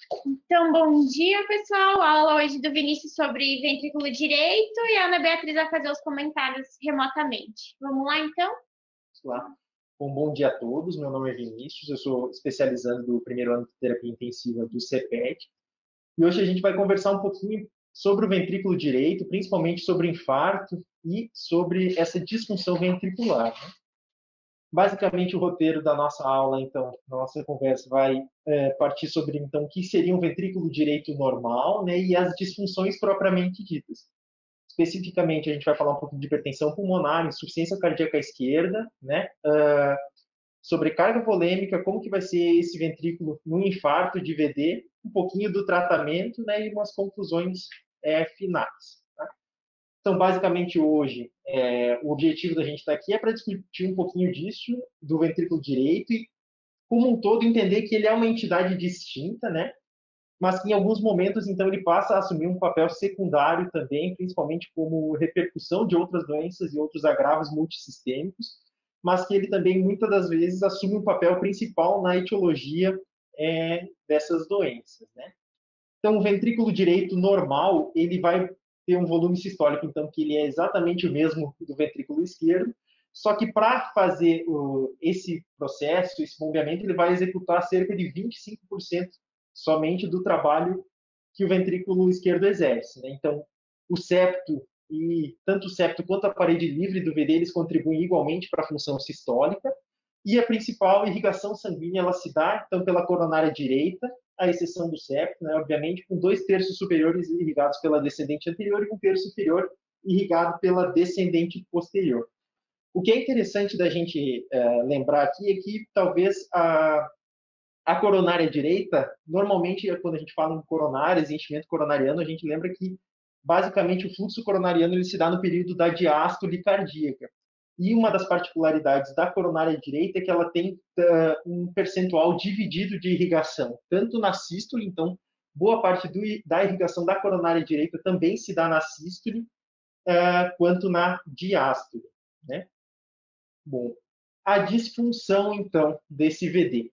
Então, bom dia, pessoal. Aula hoje do Vinícius sobre ventrículo direito e a Ana Beatriz vai fazer os comentários remotamente. Vamos lá, então? Lá. Bom dia a todos. Meu nome é Vinícius, eu sou especializando do primeiro ano de terapia intensiva do CEPET. E hoje a gente vai conversar um pouquinho sobre o ventrículo direito, principalmente sobre infarto e sobre essa disfunção ventricular. Basicamente, o roteiro da nossa aula, então, na nossa conversa, vai partir sobre então o que seria um ventrículo direito normal, né, e as disfunções propriamente ditas. Especificamente, a gente vai falar um pouco de hipertensão pulmonar, insuficiência cardíaca esquerda, né? Sobrecarga volêmica, como que vai ser esse ventrículo no infarto de VD, um pouquinho do tratamento, né? E umas conclusões finais. Tá? Então, basicamente, hoje, o objetivo da gente estar aqui é para discutir um pouquinho disso, do ventrículo direito, e, como um todo, entender que ele é uma entidade distinta, né? Mas que em alguns momentos, então, ele passa a assumir um papel secundário também, principalmente como repercussão de outras doenças e outros agravos multissistêmicos, mas que ele também, muitas das vezes, assume um papel principal na etiologia dessas doenças, né? Então, o ventrículo direito normal, ele vai ter um volume sistólico, então, que ele é exatamente o mesmo do ventrículo esquerdo, só que para fazer esse processo, esse bombeamento, ele vai executar cerca de 25% somente do trabalho que o ventrículo esquerdo exerce. Né? Então, o septo e tanto o septo quanto a parede livre do VD, eles contribuem igualmente para a função sistólica. E a principal irrigação sanguínea, ela se dá, então, pela coronária direita, à exceção do septo, né, obviamente, com 2/3 superiores irrigados pela descendente anterior e 1/3 inferior irrigado pela descendente posterior. O que é interessante da gente lembrar aqui é que talvez a coronária direita, normalmente, quando a gente fala em coronárias, enchimento coronariano, a gente lembra que, basicamente, o fluxo coronariano ele se dá no período da diástole cardíaca. E uma das particularidades da coronária direita é que ela tem um percentual dividido de irrigação, tanto na sístole, então, boa parte da irrigação da coronária direita também se dá na sístole, quanto na diástole. Né? Bom, a disfunção, então, desse VD.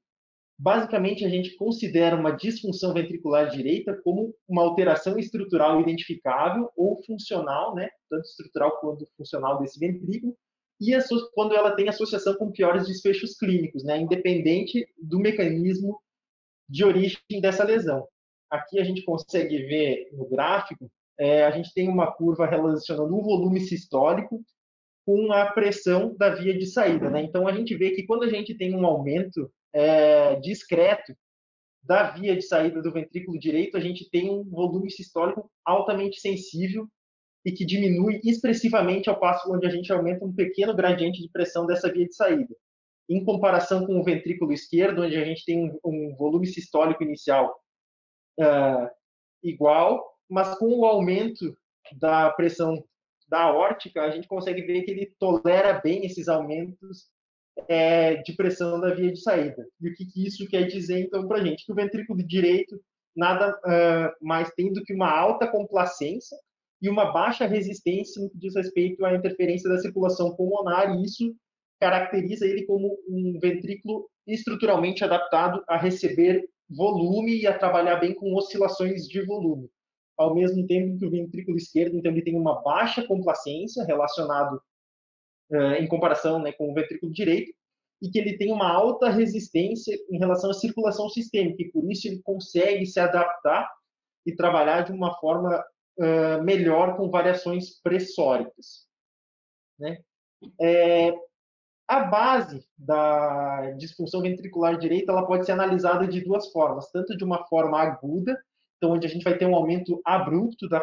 Basicamente, a gente considera uma disfunção ventricular direita como uma alteração estrutural identificável ou funcional, né, tanto estrutural quanto funcional desse ventrículo, e quando ela tem associação com piores desfechos clínicos, né, independente do mecanismo de origem dessa lesão. Aqui a gente consegue ver no gráfico, a gente tem uma curva relacionando o volume sistólico com a pressão da via de saída. Né? Então, a gente vê que quando a gente tem um aumento discreto da via de saída do ventrículo direito, a gente tem um volume sistólico altamente sensível e que diminui expressivamente ao passo onde a gente aumenta um pequeno gradiente de pressão dessa via de saída. Em comparação com o ventrículo esquerdo, onde a gente tem um volume sistólico inicial igual, mas com o aumento da pressão da aórtica, a gente consegue ver que ele tolera bem esses aumentos de pressão da via de saída. E o que isso quer dizer, então, para a gente? Que o ventrículo direito nada mais tem do que uma alta complacência e uma baixa resistência no que diz respeito à interferência da circulação pulmonar, e isso caracteriza ele como um ventrículo estruturalmente adaptado a receber volume e a trabalhar bem com oscilações de volume. Ao mesmo tempo que o ventrículo esquerdo, então, ele tem uma baixa complacência relacionado em comparação, né, com o ventrículo direito, e que ele tem uma alta resistência em relação à circulação sistêmica, e por isso ele consegue se adaptar e trabalhar de uma forma melhor com variações pressóricas. Né? A base da disfunção ventricular direita ela pode ser analisada de duas formas, tanto de uma forma aguda, então onde a gente vai ter um aumento abrupto da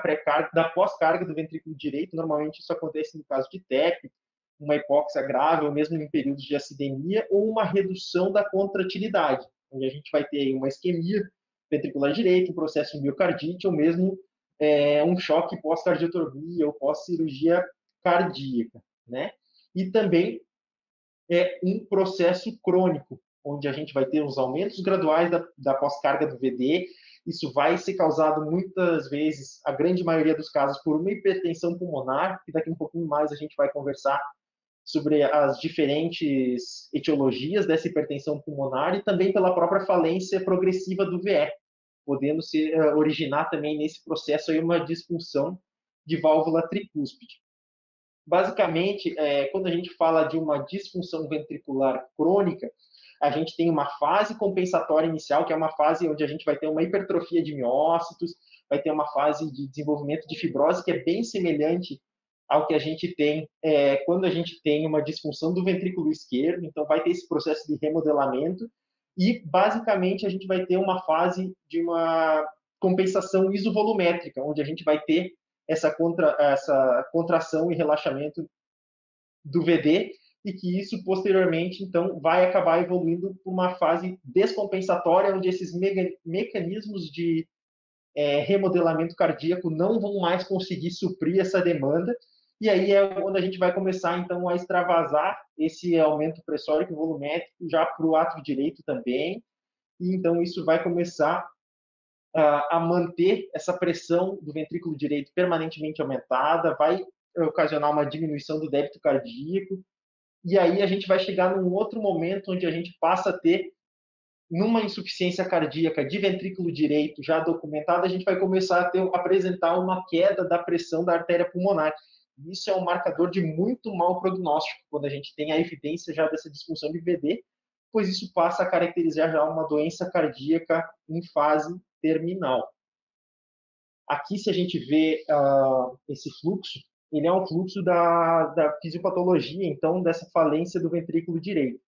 pós-carga do ventrículo direito, normalmente isso acontece no caso de TEP, uma hipóxia grave, ou mesmo em períodos de acidemia, ou uma redução da contratilidade, onde a gente vai ter uma isquemia ventricular direita, um processo de miocardite, ou mesmo um choque pós-cardiotomia ou pós-cirurgia cardíaca. Né? E também um processo crônico, onde a gente vai ter os aumentos graduais da pós-carga do VD. Isso vai ser causado muitas vezes, a grande maioria dos casos, por uma hipertensão pulmonar, que daqui um pouquinho mais a gente vai conversar sobre as diferentes etiologias dessa hipertensão pulmonar e também pela própria falência progressiva do VE. podendo originar também nesse processo aí uma disfunção de válvula tricúspide. Basicamente, quando a gente fala de uma disfunção ventricular crônica, a gente tem uma fase compensatória inicial, que é uma fase onde a gente vai ter uma hipertrofia de miócitos, vai ter uma fase de desenvolvimento de fibrose que é bem semelhante ao que a gente tem quando a gente tem uma disfunção do ventrículo esquerdo. Então, vai ter esse processo de remodelamento e, basicamente, a gente vai ter uma fase de uma compensação isovolumétrica, onde a gente vai ter essa contração e relaxamento do VD e que isso posteriormente então vai acabar evoluindo para uma fase descompensatória onde esses mecanismos de remodelamento cardíaco não vão mais conseguir suprir essa demanda e aí é onde a gente vai começar então a extravasar esse aumento pressórico e volumétrico já para o átrio direito também e então isso vai começar a manter essa pressão do ventrículo direito permanentemente aumentada, vai ocasionar uma diminuição do débito cardíaco, e aí a gente vai chegar num outro momento onde a gente passa a ter, numa insuficiência cardíaca de ventrículo direito já documentada, a gente vai começar a apresentar uma queda da pressão da artéria pulmonar. Isso é um marcador de muito mau prognóstico, quando a gente tem a evidência já dessa disfunção de VD, pois isso passa a caracterizar já uma doença cardíaca em fase terminal. Aqui, se a gente vê esse fluxo, ele é um fluxo da fisiopatologia, então, dessa falência do ventrículo direito.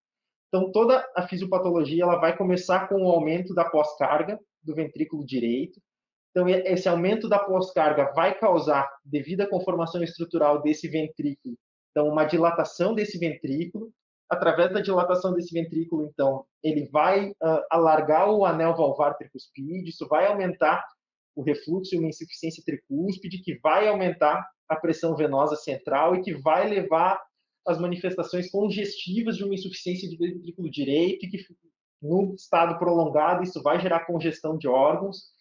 Então, toda a fisiopatologia ela vai começar com o aumento da pós-carga do ventrículo direito. Então, esse aumento da pós-carga vai causar, devido à conformação estrutural desse ventrículo, então, uma dilatação desse ventrículo. Através da dilatação desse ventrículo, então, ele vai alargar o anel valvar tricuspide, isso vai aumentar o refluxo e uma insuficiência tricúspide, que vai aumentar a pressão venosa central e que vai levar às manifestações congestivas de uma insuficiência de ventrículo direito, e que, no estado prolongado, isso vai gerar congestão de órgãos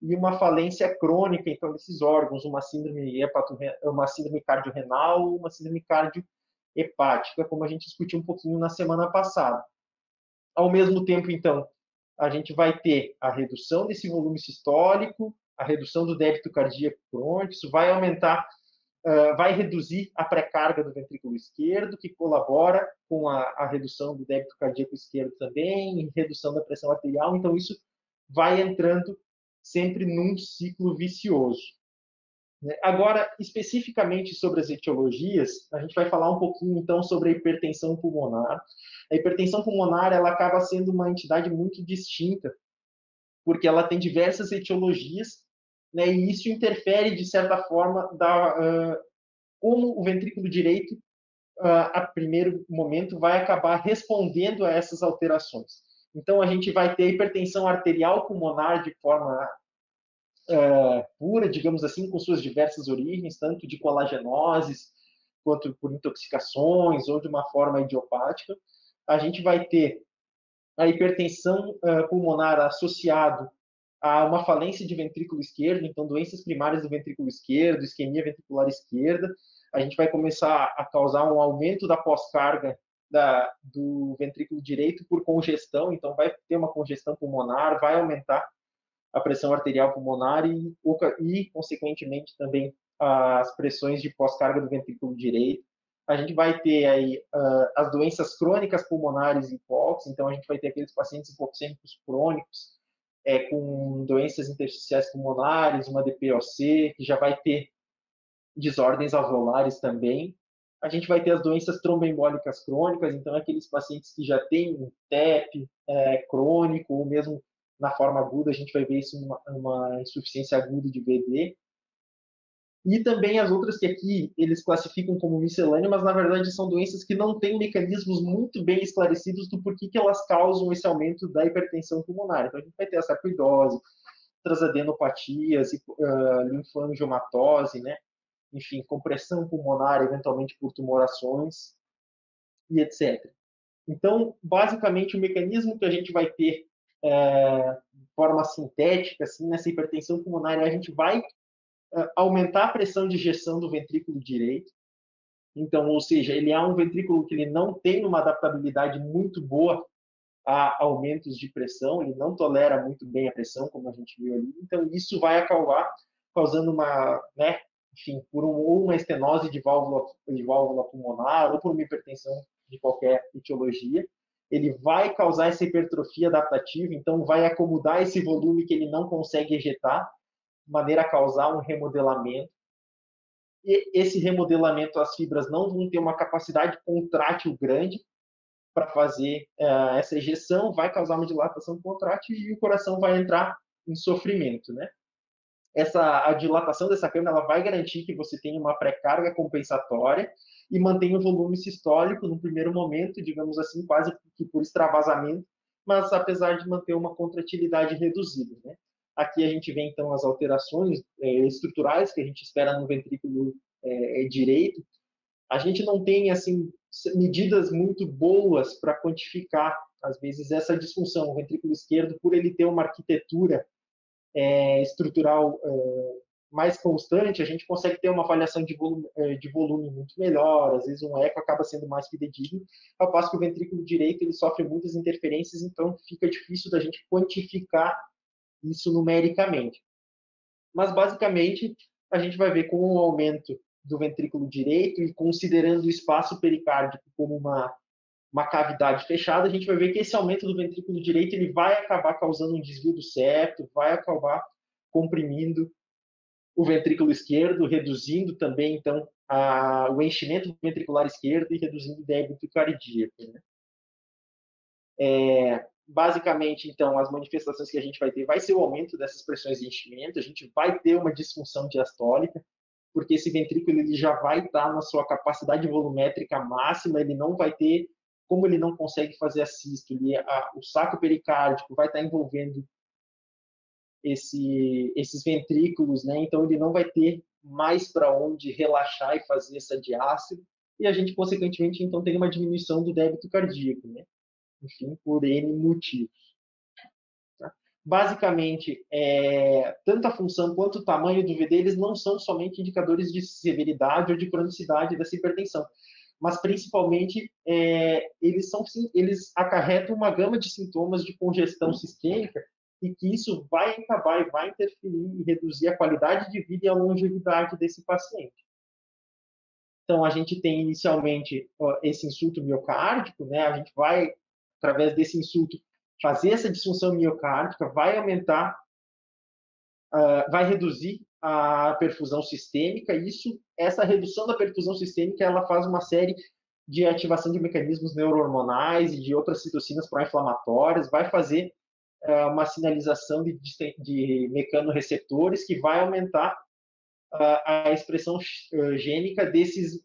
e uma falência crônica, então, desses órgãos, uma síndrome cardiorrenal, uma síndrome cardiohepática, como a gente discutiu um pouquinho na semana passada. Ao mesmo tempo, então, a gente vai ter a redução desse volume sistólico, a redução do débito cardíaco crônico, isso vai aumentar, vai reduzir a pré-carga do ventrículo esquerdo, que colabora com a redução do débito cardíaco esquerdo também, e redução da pressão arterial, então isso vai entrando sempre num ciclo vicioso. Agora, especificamente sobre as etiologias, a gente vai falar um pouquinho, então, sobre a hipertensão pulmonar. A hipertensão pulmonar, ela acaba sendo uma entidade muito distinta, porque ela tem diversas etiologias, né, e isso interfere, de certa forma, como o ventrículo direito, a primeiro momento, vai acabar respondendo a essas alterações. Então, a gente vai ter hipertensão arterial pulmonar de forma pura, digamos assim, com suas diversas origens, tanto de colagenoses, quanto por intoxicações, ou de uma forma idiopática. A gente vai ter a hipertensão pulmonar associado a uma falência de ventrículo esquerdo, então doenças primárias do ventrículo esquerdo, isquemia ventricular esquerda. A gente vai começar a causar um aumento da pós-carga do ventrículo direito por congestão, então vai ter uma congestão pulmonar, vai aumentar a pressão arterial pulmonar e consequentemente, também as pressões de pós-carga do ventrículo direito. A gente vai ter aí as doenças crônicas pulmonares hipóxicas, então a gente vai ter aqueles pacientes hipoxêmicos crônicos com doenças intersticiais pulmonares, uma DPOC, que já vai ter desordens alveolares também. A gente vai ter as doenças tromboembólicas crônicas, então aqueles pacientes que já têm um TEP crônico, ou mesmo na forma aguda, a gente vai ver isso uma insuficiência aguda de VD. E também as outras que aqui eles classificam como miscelânea, mas na verdade são doenças que não têm mecanismos muito bem esclarecidos do porquê que elas causam esse aumento da hipertensão pulmonar. Então a gente vai ter a sarcoidose, outras adenopatias, linfangiomatose, né? Enfim, compressão pulmonar, eventualmente por tumorações e etc. Então, basicamente, o mecanismo que a gente vai ter de forma sintética, assim, nessa hipertensão pulmonar, a gente vai aumentar a pressão de ejeção do ventrículo direito. Então, ou seja, ele é um ventrículo que ele não tem uma adaptabilidade muito boa a aumentos de pressão, ele não tolera muito bem a pressão, como a gente viu ali, então isso vai acabar causando uma, né, enfim, ou uma estenose de válvula pulmonar, ou por uma hipertensão de qualquer etiologia, ele vai causar essa hipertrofia adaptativa, então vai acomodar esse volume que ele não consegue ejetar, de maneira a causar um remodelamento. E esse remodelamento, as fibras não vão ter uma capacidade contrátil grande para fazer essa ejeção, vai causar uma dilatação contrátil e o coração vai entrar em sofrimento, né? A dilatação dessa câmara ela vai garantir que você tenha uma pré-carga compensatória e mantenha o volume sistólico no primeiro momento, digamos assim, quase que por extravasamento, mas apesar de manter uma contratilidade reduzida, né? Aqui a gente vê então as alterações estruturais que a gente espera no ventrículo direito. A gente não tem assim medidas muito boas para quantificar às vezes essa disfunção. O ventrículo esquerdo, por ele ter uma arquitetura estrutural mais constante, a gente consegue ter uma avaliação de volume muito melhor, às vezes um eco acaba sendo mais fidedigno, ao passo que o ventrículo direito ele sofre muitas interferências, então fica difícil da gente quantificar isso numericamente. Mas basicamente a gente vai ver com o aumento do ventrículo direito e considerando o espaço pericárdico como uma cavidade fechada, a gente vai ver que esse aumento do ventrículo direito ele vai acabar causando um desvio do septo, vai acabar comprimindo o ventrículo esquerdo, reduzindo também, então, o enchimento ventricular esquerdo e reduzindo o débito cardíaco. Né? Basicamente, então, as manifestações que a gente vai ter vai ser o aumento dessas pressões de enchimento, a gente vai ter uma disfunção diastólica, porque esse ventrículo ele já vai estar na sua capacidade volumétrica máxima, ele não vai ter, como ele não consegue fazer a sístole, o saco pericárdico vai estar envolvendo esses ventrículos, né? Então ele não vai ter mais para onde relaxar e fazer essa diástole, e a gente, consequentemente, então tem uma diminuição do débito cardíaco, né? Enfim, por N motivos. Tá? Basicamente, tanto a função quanto o tamanho do VD, eles não são somente indicadores de severidade ou de cronicidade dessa hipertensão, mas principalmente eles acarretam uma gama de sintomas de congestão sistêmica e que isso vai acabar e vai interferir e reduzir a qualidade de vida e a longevidade desse paciente. Então, a gente tem inicialmente esse insulto miocárdico, né? A gente vai, através desse insulto, fazer essa disfunção miocárdica, vai aumentar, vai reduzir a perfusão sistêmica. E essa redução da perfusão sistêmica, ela faz uma série de ativação de mecanismos neurohormonais e de outras citocinas pró-inflamatórias, vai fazer uma sinalização de mecanorreceptores que vai aumentar a expressão gênica desses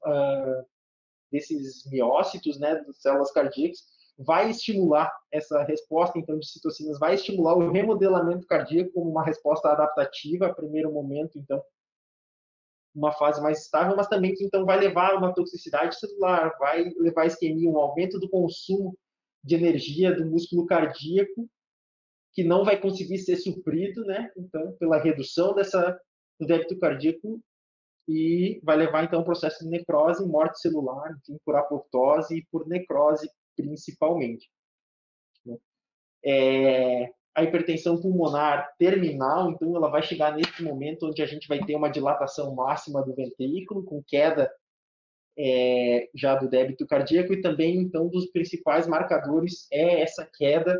miócitos, né, das células cardíacas, vai estimular essa resposta, então, de citocinas, vai estimular o remodelamento cardíaco como uma resposta adaptativa, a primeiro momento, então, uma fase mais estável, mas também que, então, vai levar a uma toxicidade celular, vai levar a isquemia, um aumento do consumo de energia do músculo cardíaco, que não vai conseguir ser suprido, né, então, pela redução do débito cardíaco, e vai levar então ao processo de necrose, morte celular, enfim, por apoptose e por necrose principalmente. A hipertensão pulmonar terminal, então ela vai chegar nesse momento onde a gente vai ter uma dilatação máxima do ventrículo, com queda já do débito cardíaco, e também então dos principais marcadores é essa queda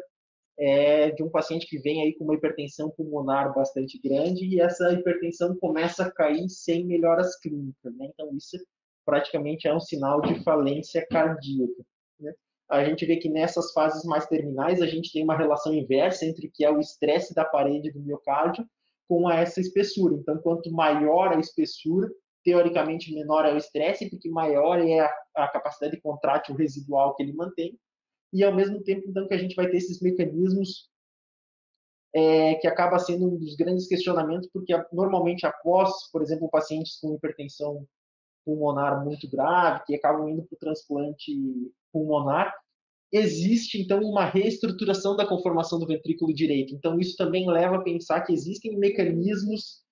de um paciente que vem aí com uma hipertensão pulmonar bastante grande e essa hipertensão começa a cair sem melhoras clínicas, né? Então isso praticamente é um sinal de falência cardíaca, né? A gente vê que nessas fases mais terminais a gente tem uma relação inversa entre o que é o estresse da parede do miocárdio com essa espessura. Então, quanto maior a espessura, teoricamente menor é o estresse, porque maior é a capacidade contrátil residual que ele mantém, e ao mesmo tempo então que a gente vai ter esses mecanismos que acaba sendo um dos grandes questionamentos, porque normalmente após, por exemplo, pacientes com hipertensão pulmonar muito grave, que acabam indo para o transplante pulmonar, existe então uma reestruturação da conformação do ventrículo direito. Então isso também leva a pensar que existem mecanismos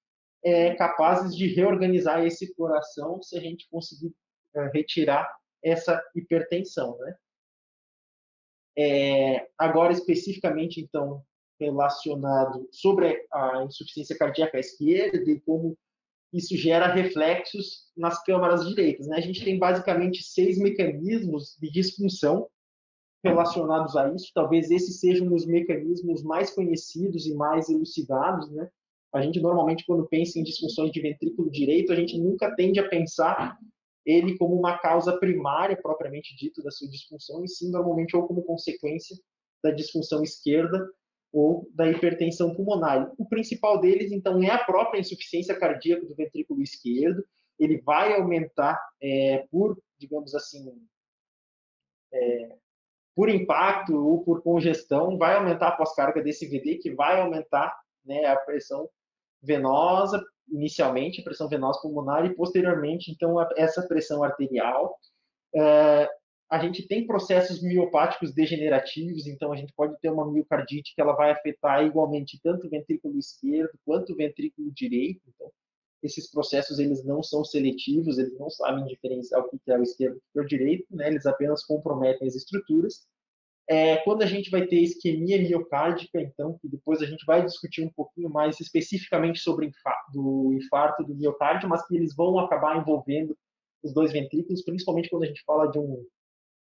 capazes de reorganizar esse coração se a gente conseguir retirar essa hipertensão, né? Agora, especificamente, então, relacionado sobre a insuficiência cardíaca esquerda e como isso gera reflexos nas câmaras direitas, né? A gente tem basicamente 6 mecanismos de disfunção relacionados a isso. Talvez esses sejam os mecanismos mais conhecidos e mais elucidados, né? A gente normalmente, quando pensa em disfunções de ventrículo direito, a gente nunca tende a pensar ele como uma causa primária, propriamente dito, da sua disfunção, e sim, normalmente, ou como consequência da disfunção esquerda ou da hipertensão pulmonar. O principal deles, então, é a própria insuficiência cardíaca do ventrículo esquerdo. Ele vai aumentar por, digamos assim, por impacto ou por congestão, vai aumentar a pós-carga desse VD, que vai aumentar, né, a pressão venosa, inicialmente a pressão venosa pulmonar e posteriormente, então, essa pressão arterial. A gente tem processos miopáticos degenerativos, então a gente pode ter uma miocardite que ela vai afetar igualmente tanto o ventrículo esquerdo quanto o ventrículo direito. Então, esses processos eles não são seletivos, eles não sabem diferenciar o que é o esquerdo e o que é o direito, né? Eles apenas comprometem as estruturas. Quando a gente vai ter isquemia miocárdica, então, que depois a gente vai discutir um pouquinho mais especificamente sobre o infarto do miocárdio, mas que eles vão acabar envolvendo os dois ventrículos, principalmente quando a gente fala de um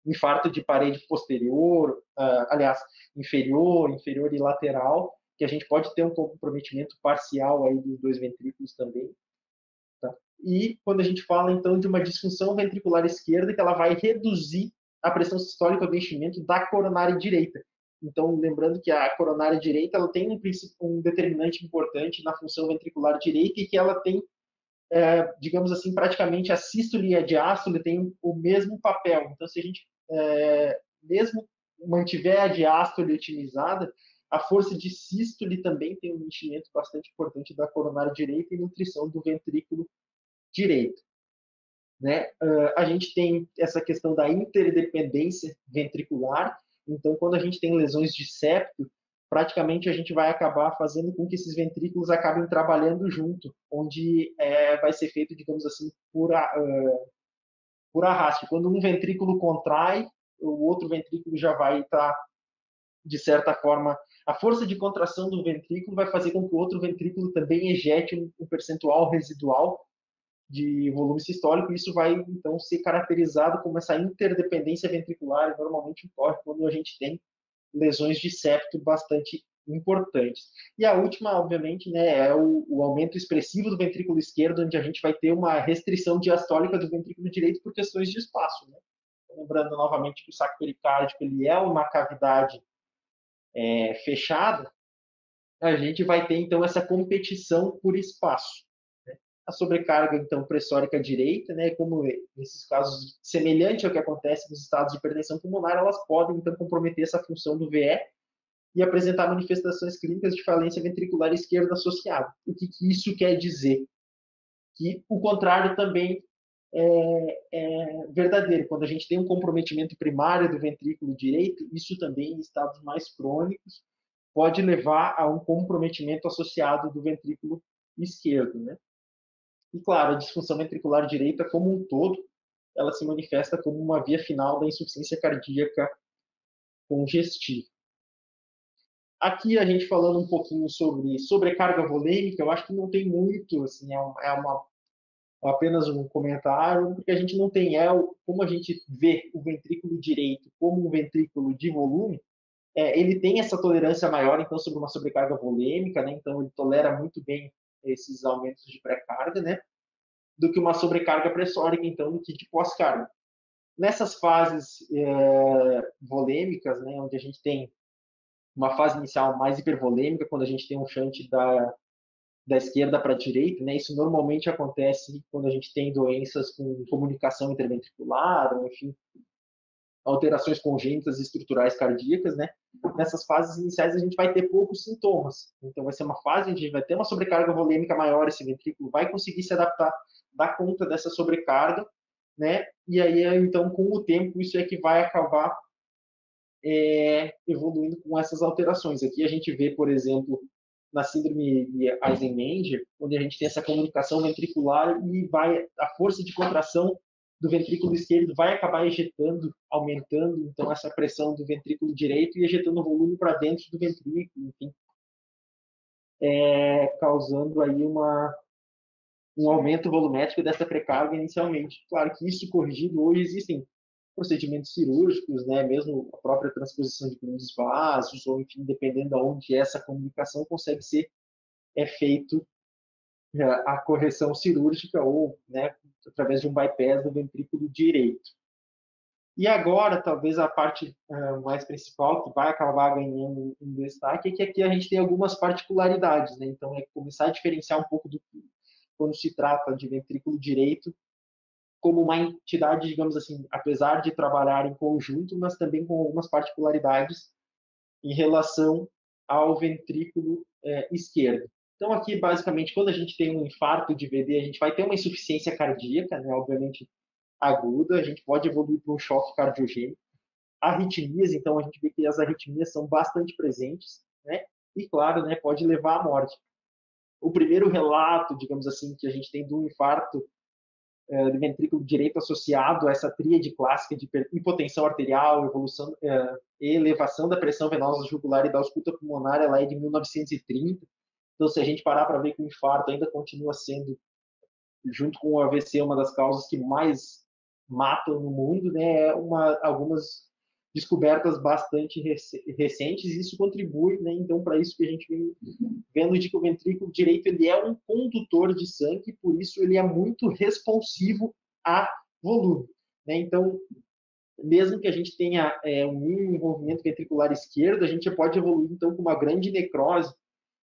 infarto de parede posterior, aliás, inferior e lateral, que a gente pode ter um comprometimento parcial aí dos dois ventrículos também. Tá? E quando a gente fala, então, de uma disfunção ventricular esquerda, que ela vai reduzir a pressão sistólica do enchimento da coronária direita. Então, lembrando que a coronária direita ela tem um determinante importante na função ventricular direita e que ela tem, digamos assim, praticamente a sístole e a diástole têm o mesmo papel. Então, se a gente mesmo mantiver a diástole otimizada, a força de sístole também tem um enchimento bastante importante da coronária direita e nutrição do ventrículo direito. Né? A gente tem essa questão da interdependência ventricular, então quando a gente tem lesões de septo, praticamente a gente vai acabar fazendo com que esses ventrículos acabem trabalhando junto, onde vai ser feito, digamos assim, por arraste. Quando um ventrículo contrai, o outro ventrículo já vai estar, de certa forma, a força de contração do ventrículo vai fazer com que o outro ventrículo também ejete um percentual residual de volume sistólico, e isso vai, então, ser caracterizado como essa interdependência ventricular, e normalmente ocorre quando a gente tem lesões de septo bastante importantes. E a última, obviamente, né, é o aumento expressivo do ventrículo esquerdo, onde a gente vai ter uma restrição diastólica do ventrículo direito por questões de espaço. Né? Lembrando novamente que o saco pericárdico ele é uma cavidade fechada, a gente vai ter, então, essa competição por espaço. A sobrecarga, então, pressórica direita, né, como nesses casos, semelhante ao que acontece nos estados de hipertensão pulmonar, elas podem, então, comprometer essa função do VE e apresentar manifestações clínicas de falência ventricular esquerda associada. O que isso quer dizer? Que o contrário também é verdadeiro. Quando a gente tem um comprometimento primário do ventrículo direito, isso também, em estados mais crônicos, pode levar a um comprometimento associado do ventrículo esquerdo, né? E, claro, a disfunção ventricular direita, como um todo, ela se manifesta como uma via final da insuficiência cardíaca congestiva. Aqui a gente falando um pouquinho sobre sobrecarga volêmica, eu acho que não tem muito, assim, apenas um comentário, porque a gente não tem, como a gente vê o ventrículo direito como um ventrículo de volume, ele tem essa tolerância maior, então, sobre uma sobrecarga volêmica, né? Então ele tolera muito bem esses aumentos de pré-carga, né? Do que uma sobrecarga pressórica, então, do que de pós-carga. Nessas fases volêmicas, né, onde a gente tem uma fase inicial mais hipervolêmica, quando a gente tem um shunt da esquerda para a direita, né, isso normalmente acontece quando a gente tem doenças com comunicação interventricular, ou, enfim, alterações congênitas estruturais cardíacas, né? Nessas fases iniciais a gente vai ter poucos sintomas. Então vai ser uma fase onde a gente vai ter uma sobrecarga volêmica maior, esse ventrículo vai conseguir se adaptar, dar conta dessa sobrecarga, né? E aí então com o tempo isso é que vai acabar evoluindo com essas alterações. Aqui a gente vê, por exemplo, na síndrome de Eisenmenger, onde a gente tem essa comunicação ventricular e a força de contração do ventrículo esquerdo vai acabar ejetando, aumentando, então, essa pressão do ventrículo direito e ejetando o volume para dentro do ventrículo, enfim, causando aí um aumento volumétrico dessa precarga inicialmente. Claro que isso corrigido, hoje existem procedimentos cirúrgicos, né, mesmo a própria transposição de grandes vasos, ou enfim, dependendo de onde essa comunicação consegue ser feito a correção cirúrgica ou, né, através de um bypass do ventrículo direito. E agora, talvez a parte mais principal que vai acabar ganhando um destaque é que aqui a gente tem algumas particularidades, né? Então, é começar a diferenciar um pouco do quando se trata de ventrículo direito como uma entidade, digamos assim, apesar de trabalhar em conjunto, mas também com algumas particularidades em relação ao ventrículo esquerdo. Então, aqui, basicamente, quando a gente tem um infarto de VD, a gente vai ter uma insuficiência cardíaca, né, obviamente aguda, a gente pode evoluir para um choque cardiogênico. Arritmias, então, a gente vê que as arritmias são bastante presentes, né, e, claro, né, pode levar à morte. O primeiro relato, digamos assim, que a gente tem do infarto do ventrículo direito associado a essa tríade clássica de hipotensão arterial, evolução, elevação da pressão venosa jugular e da ausculta pulmonar, ela é de 1930. Então, se a gente parar para ver que o infarto ainda continua sendo, junto com o AVC, uma das causas que mais matam no mundo, né, algumas descobertas bastante recentes, e isso contribui, né, então, para isso que a gente vem vendo de que o ventrículo direito ele é um condutor de sangue, por isso ele é muito responsivo a volume, né? Então, mesmo que a gente tenha um mínimo envolvimento ventricular esquerdo, a gente pode evoluir então com uma grande necrose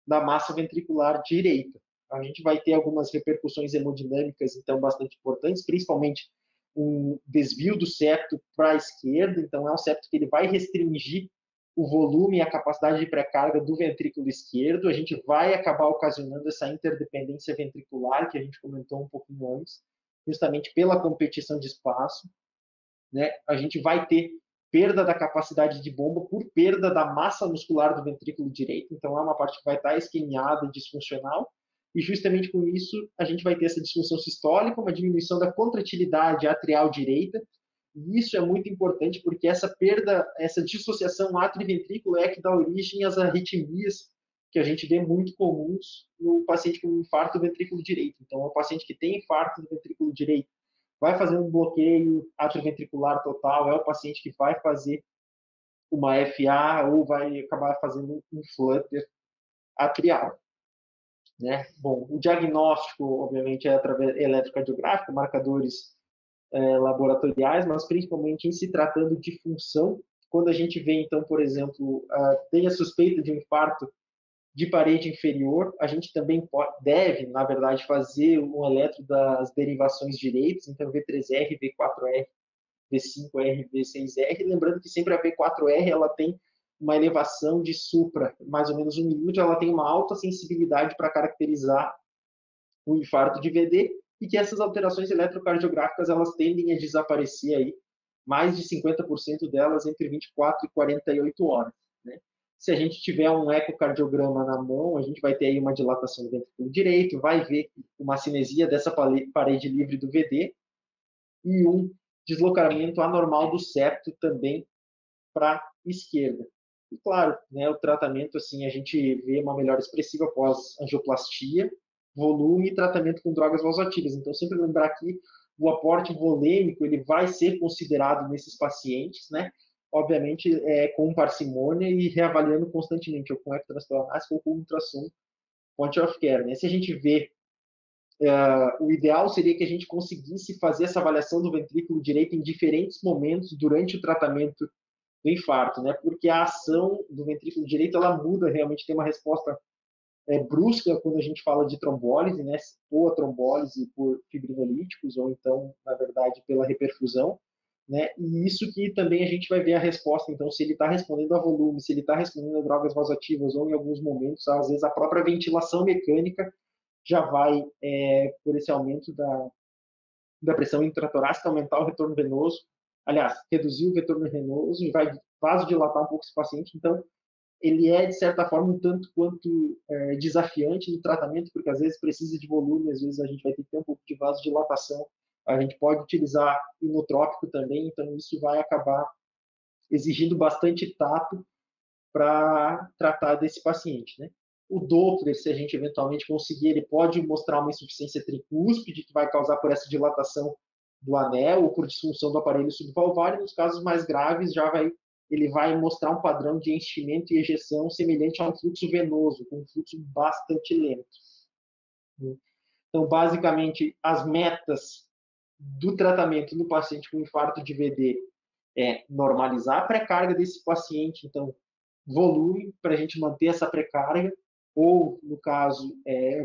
da massa ventricular direita. A gente vai ter algumas repercussões hemodinâmicas então bastante importantes, principalmente um desvio do septo para a esquerda, então é um septo que ele vai restringir o volume e a capacidade de pré-carga do ventrículo esquerdo, a gente vai acabar ocasionando essa interdependência ventricular que a gente comentou um pouquinho antes, justamente pela competição de espaço, né? A gente vai ter perda da capacidade de bomba por perda da massa muscular do ventrículo direito, então é uma parte que vai estar esquemiada e disfuncional, e justamente com isso a gente vai ter essa disfunção sistólica, uma diminuição da contratilidade atrial direita, e isso é muito importante porque essa perda, essa dissociação átrio-ventrículo é que dá origem às arritmias que a gente vê muito comuns no paciente com infarto do ventrículo direito. Então, o paciente que tem infarto do ventrículo direito vai fazer um bloqueio atrioventricular total, é o paciente que vai fazer uma FA ou vai acabar fazendo um flutter atrial. Né? Bom, o diagnóstico, obviamente, é através eletrocardiográfico, marcadores laboratoriais, mas principalmente em se tratando de função. Quando a gente vê, então, por exemplo, tem a suspeita de um infarto de parede inferior, a gente também deve, na verdade, fazer um eletro das derivações direitas, então V3R, V4R, V5R, V6R, lembrando que sempre a V4R ela tem uma elevação de supra, mais ou menos 1 milímetro, ela tem uma alta sensibilidade para caracterizar o infarto de VD, e que essas alterações eletrocardiográficas elas tendem a desaparecer aí, mais de 50% delas entre 24 e 48 horas. Né? Se a gente tiver um ecocardiograma na mão, a gente vai ter aí uma dilatação do ventrículo direito, vai ver uma cinesia dessa parede livre do VD e um deslocamento anormal do septo também para a esquerda. E claro, né, o tratamento, assim, a gente vê uma melhora expressiva após angioplastia, volume e tratamento com drogas vasoativas. Então, sempre lembrar que o aporte volêmico ele vai ser considerado nesses pacientes, né? Obviamente, com parcimônia e reavaliando constantemente, ou com ectotransplantase ou com ultrassom point of care. Né? Se a gente vê, o ideal seria que a gente conseguisse fazer essa avaliação do ventrículo direito em diferentes momentos durante o tratamento do infarto, né? Porque a ação do ventrículo direito ela muda, realmente tem uma resposta brusca quando a gente fala de trombólise, né? Ou a trombólise por fibrinolíticos, ou então, na verdade, pela reperfusão, né? E isso que também a gente vai ver a resposta, então, se ele está respondendo a volume, se ele está respondendo a drogas vasoativas, ou em alguns momentos, às vezes, a própria ventilação mecânica já vai, por esse aumento da pressão intratorácica, aumentar o retorno venoso, aliás, reduzir o retorno venoso e vai vasodilatar um pouco esse paciente, então ele é, de certa forma, um tanto quanto desafiante no tratamento, porque às vezes precisa de volume, às vezes a gente vai ter que ter um pouco de vasodilatação A gente pode utilizar inotrópico também, então isso vai acabar exigindo bastante tato para tratar desse paciente, né? O Doppler, se a gente eventualmente conseguir, ele pode mostrar uma insuficiência tricúspide, que vai causar por essa dilatação do anel ou por disfunção do aparelho subvalvar, e nos casos mais graves ele vai mostrar um padrão de enchimento e ejeção semelhante a um fluxo venoso, com um fluxo bastante lento. Então, basicamente, as metas do tratamento no paciente com infarto de VD é normalizar a pré-carga desse paciente, então, volume para a gente manter essa pré-carga, ou, no caso,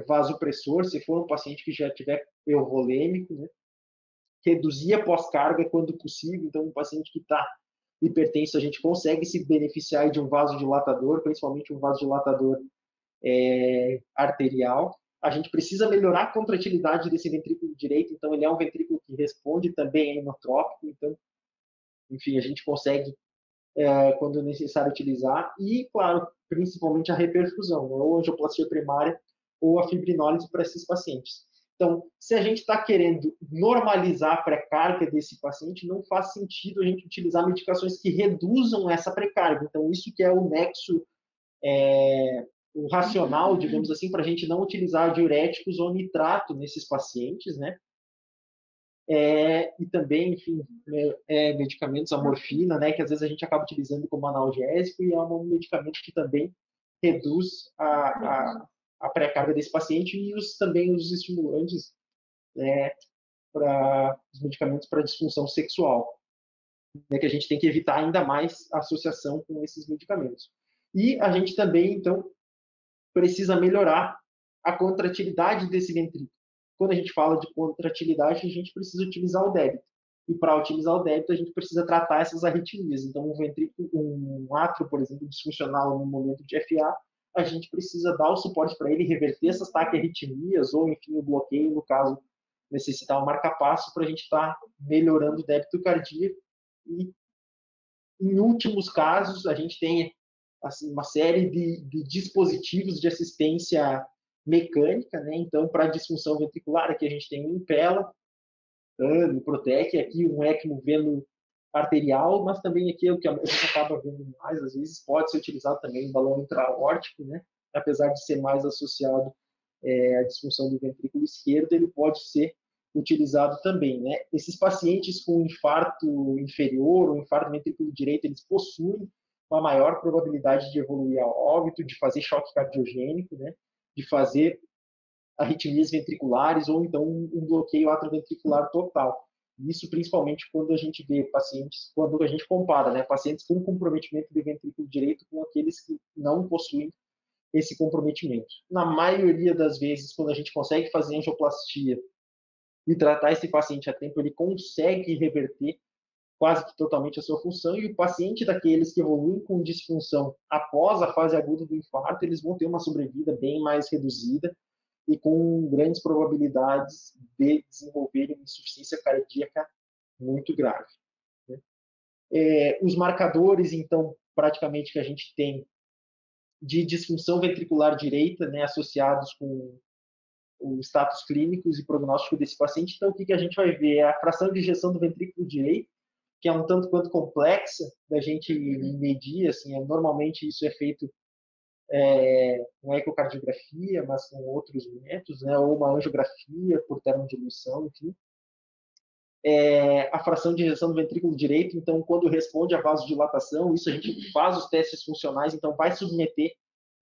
vasopressor, se for um paciente que já tiver euvolêmico, né? Reduzir a pós-carga quando possível, então, um paciente que está hipertenso, a gente consegue se beneficiar de um vasodilatador, principalmente um vasodilatador arterial. A gente precisa melhorar a contratilidade desse ventrículo direito, então ele é um ventrículo que responde também a inotrópico, então, enfim, a gente consegue, quando necessário, utilizar, e, claro, principalmente a reperfusão, né? Ou angioplastia primária ou a fibrinólise para esses pacientes. Então, se a gente está querendo normalizar a pré-carga desse paciente, não faz sentido a gente utilizar medicações que reduzam essa pré-carga. Então, isso que é o nexo o racional, digamos assim, para a gente não utilizar diuréticos ou nitrato nesses pacientes, né? E também, enfim, medicamentos, a morfina, né? Que às vezes a gente acaba utilizando como analgésico e é um medicamento que também reduz a pré-carga desse paciente e também os estimulantes, né? Para os medicamentos para disfunção sexual, né? Que a gente tem que evitar ainda mais a associação com esses medicamentos. E a gente também, então, precisa melhorar a contratilidade desse ventrículo. Quando a gente fala de contratilidade, a gente precisa utilizar o débito. E para utilizar o débito, a gente precisa tratar essas arritmias. Então, um ventrículo, um átrio, por exemplo, disfuncional no momento de FA, a gente precisa dar o suporte para ele reverter essas taquiarritmias ou, enfim, o bloqueio, no caso, necessitar um marca-passo para a gente estar melhorando o débito cardíaco. E, em últimos casos, a gente tem assim, uma série de dispositivos de assistência mecânica, né? Então, para disfunção ventricular, aqui a gente tem um Impella, o Protec, aqui um ECMO veno arterial, mas também aqui o que a gente acaba vendo mais, às vezes, pode ser utilizado também um balão intra-aórtico, né? Apesar de ser mais associado à disfunção do ventrículo esquerdo, ele pode ser utilizado também, né? Esses pacientes com infarto inferior ou infarto ventrículo direito, eles possuem uma maior probabilidade de evoluir a óbito, de fazer choque cardiogênico, né? De fazer arritmias ventriculares ou então um bloqueio atrioventricular total. Isso principalmente quando a gente vê pacientes, quando a gente compara, né, pacientes com comprometimento do ventrículo direito com aqueles que não possuem esse comprometimento. Na maioria das vezes, quando a gente consegue fazer angioplastia e tratar esse paciente a tempo, ele consegue reverter quase que totalmente a sua função, e o paciente daqueles que evoluem com disfunção após a fase aguda do infarto, eles vão ter uma sobrevida bem mais reduzida e com grandes probabilidades de desenvolverem insuficiência cardíaca muito grave, né? Os marcadores, então, praticamente que a gente tem de disfunção ventricular direita, né, associados com os status clínicos e prognóstico desse paciente. Então, o que a gente vai ver? É a fração de ejeção do ventrículo direito, que é um tanto quanto complexa da gente medir, assim, normalmente isso é feito com ecocardiografia, mas com outros métodos, né, ou uma angiografia por termodiluição, enfim. A fração de ejeção do ventrículo direito, então, quando responde à vasodilatação, isso a gente faz os testes funcionais, então vai submeter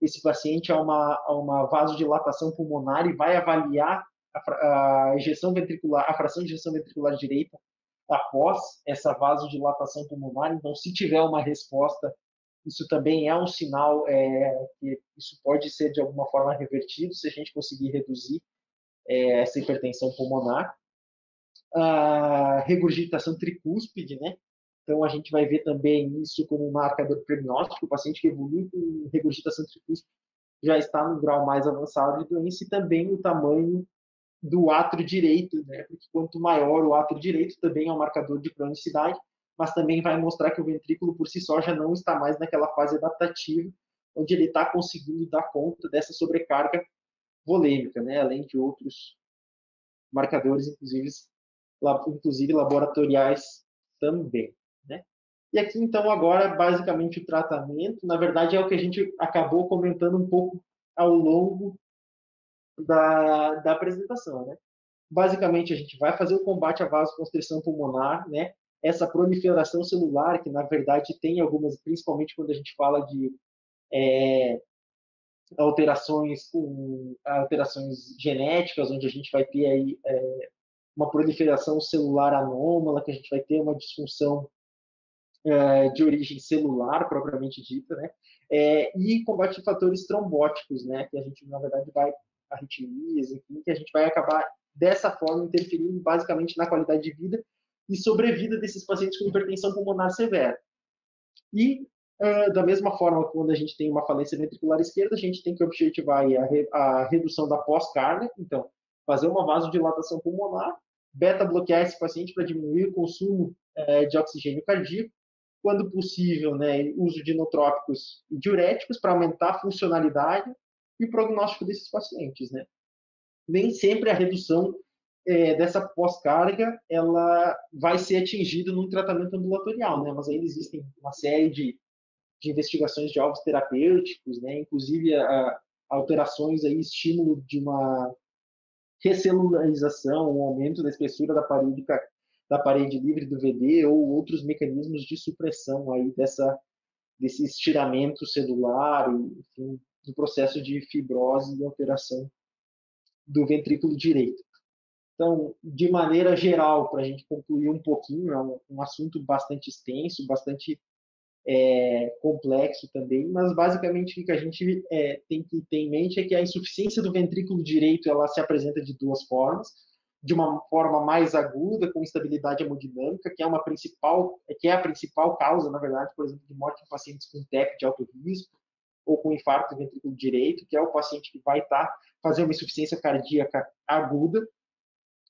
esse paciente a uma vasodilatação pulmonar e vai avaliar a ejeção ventricular, a fração de ejeção ventricular direita após essa vasodilatação pulmonar. Então, se tiver uma resposta, isso também é um sinal que isso pode ser de alguma forma revertido se a gente conseguir reduzir essa hipertensão pulmonar. A regurgitação tricúspide, né? Então, a gente vai ver também isso como um marcador prognóstico. O paciente que evolui com regurgitação tricúspide já está no grau mais avançado de doença, e também o tamanho do átrio direito, né? Porque quanto maior o átrio direito, também é um marcador de cronicidade, mas também vai mostrar que o ventrículo por si só já não está mais naquela fase adaptativa, onde ele está conseguindo dar conta dessa sobrecarga volêmica, né? Além de outros marcadores, inclusive inclusive laboratoriais também, né? E aqui, então, agora, basicamente, o tratamento, na verdade, é o que a gente acabou comentando um pouco ao longo da apresentação, né? Basicamente, a gente vai fazer o combate à vasoconstrição pulmonar, né? Essa proliferação celular, que na verdade tem algumas, principalmente quando a gente fala de alterações genéticas, onde a gente vai ter aí uma proliferação celular anômala, que a gente vai ter uma disfunção de origem celular, propriamente dita, né? E combate a fatores trombóticos, né? Que a gente, na verdade, vai arritmias, enfim, que a gente vai acabar dessa forma interferindo basicamente na qualidade de vida e sobrevida desses pacientes com hipertensão pulmonar severa. E, da mesma forma, quando a gente tem uma falência ventricular esquerda, a gente tem que objetivar a redução da pós-carga, então, fazer uma vasodilatação pulmonar, beta-bloquear esse paciente para diminuir o consumo de oxigênio cardíaco, quando possível, né, uso de inotrópicos e diuréticos para aumentar a funcionalidade e o prognóstico desses pacientes, né? Nem sempre a redução dessa pós-carga ela vai ser atingida num tratamento ambulatorial, né? Mas ainda existem uma série de investigações de alvos terapêuticos, né? Inclusive alterações aí, estímulo de uma recelularização, um aumento da espessura da parede livre do VD ou outros mecanismos de supressão aí desse estiramento celular, enfim, do processo de fibrose e alteração do ventrículo direito. Então, de maneira geral, para a gente concluir um pouquinho, é um assunto bastante extenso, bastante complexo também, mas basicamente o que a gente tem que ter em mente é que a insuficiência do ventrículo direito ela se apresenta de duas formas, de uma forma mais aguda, com instabilidade hemodinâmica, que é a principal causa, na verdade, por exemplo, de morte em pacientes com TEP de alto risco, ou com infarto do ventrículo direito, que é o paciente que vai fazer uma insuficiência cardíaca aguda,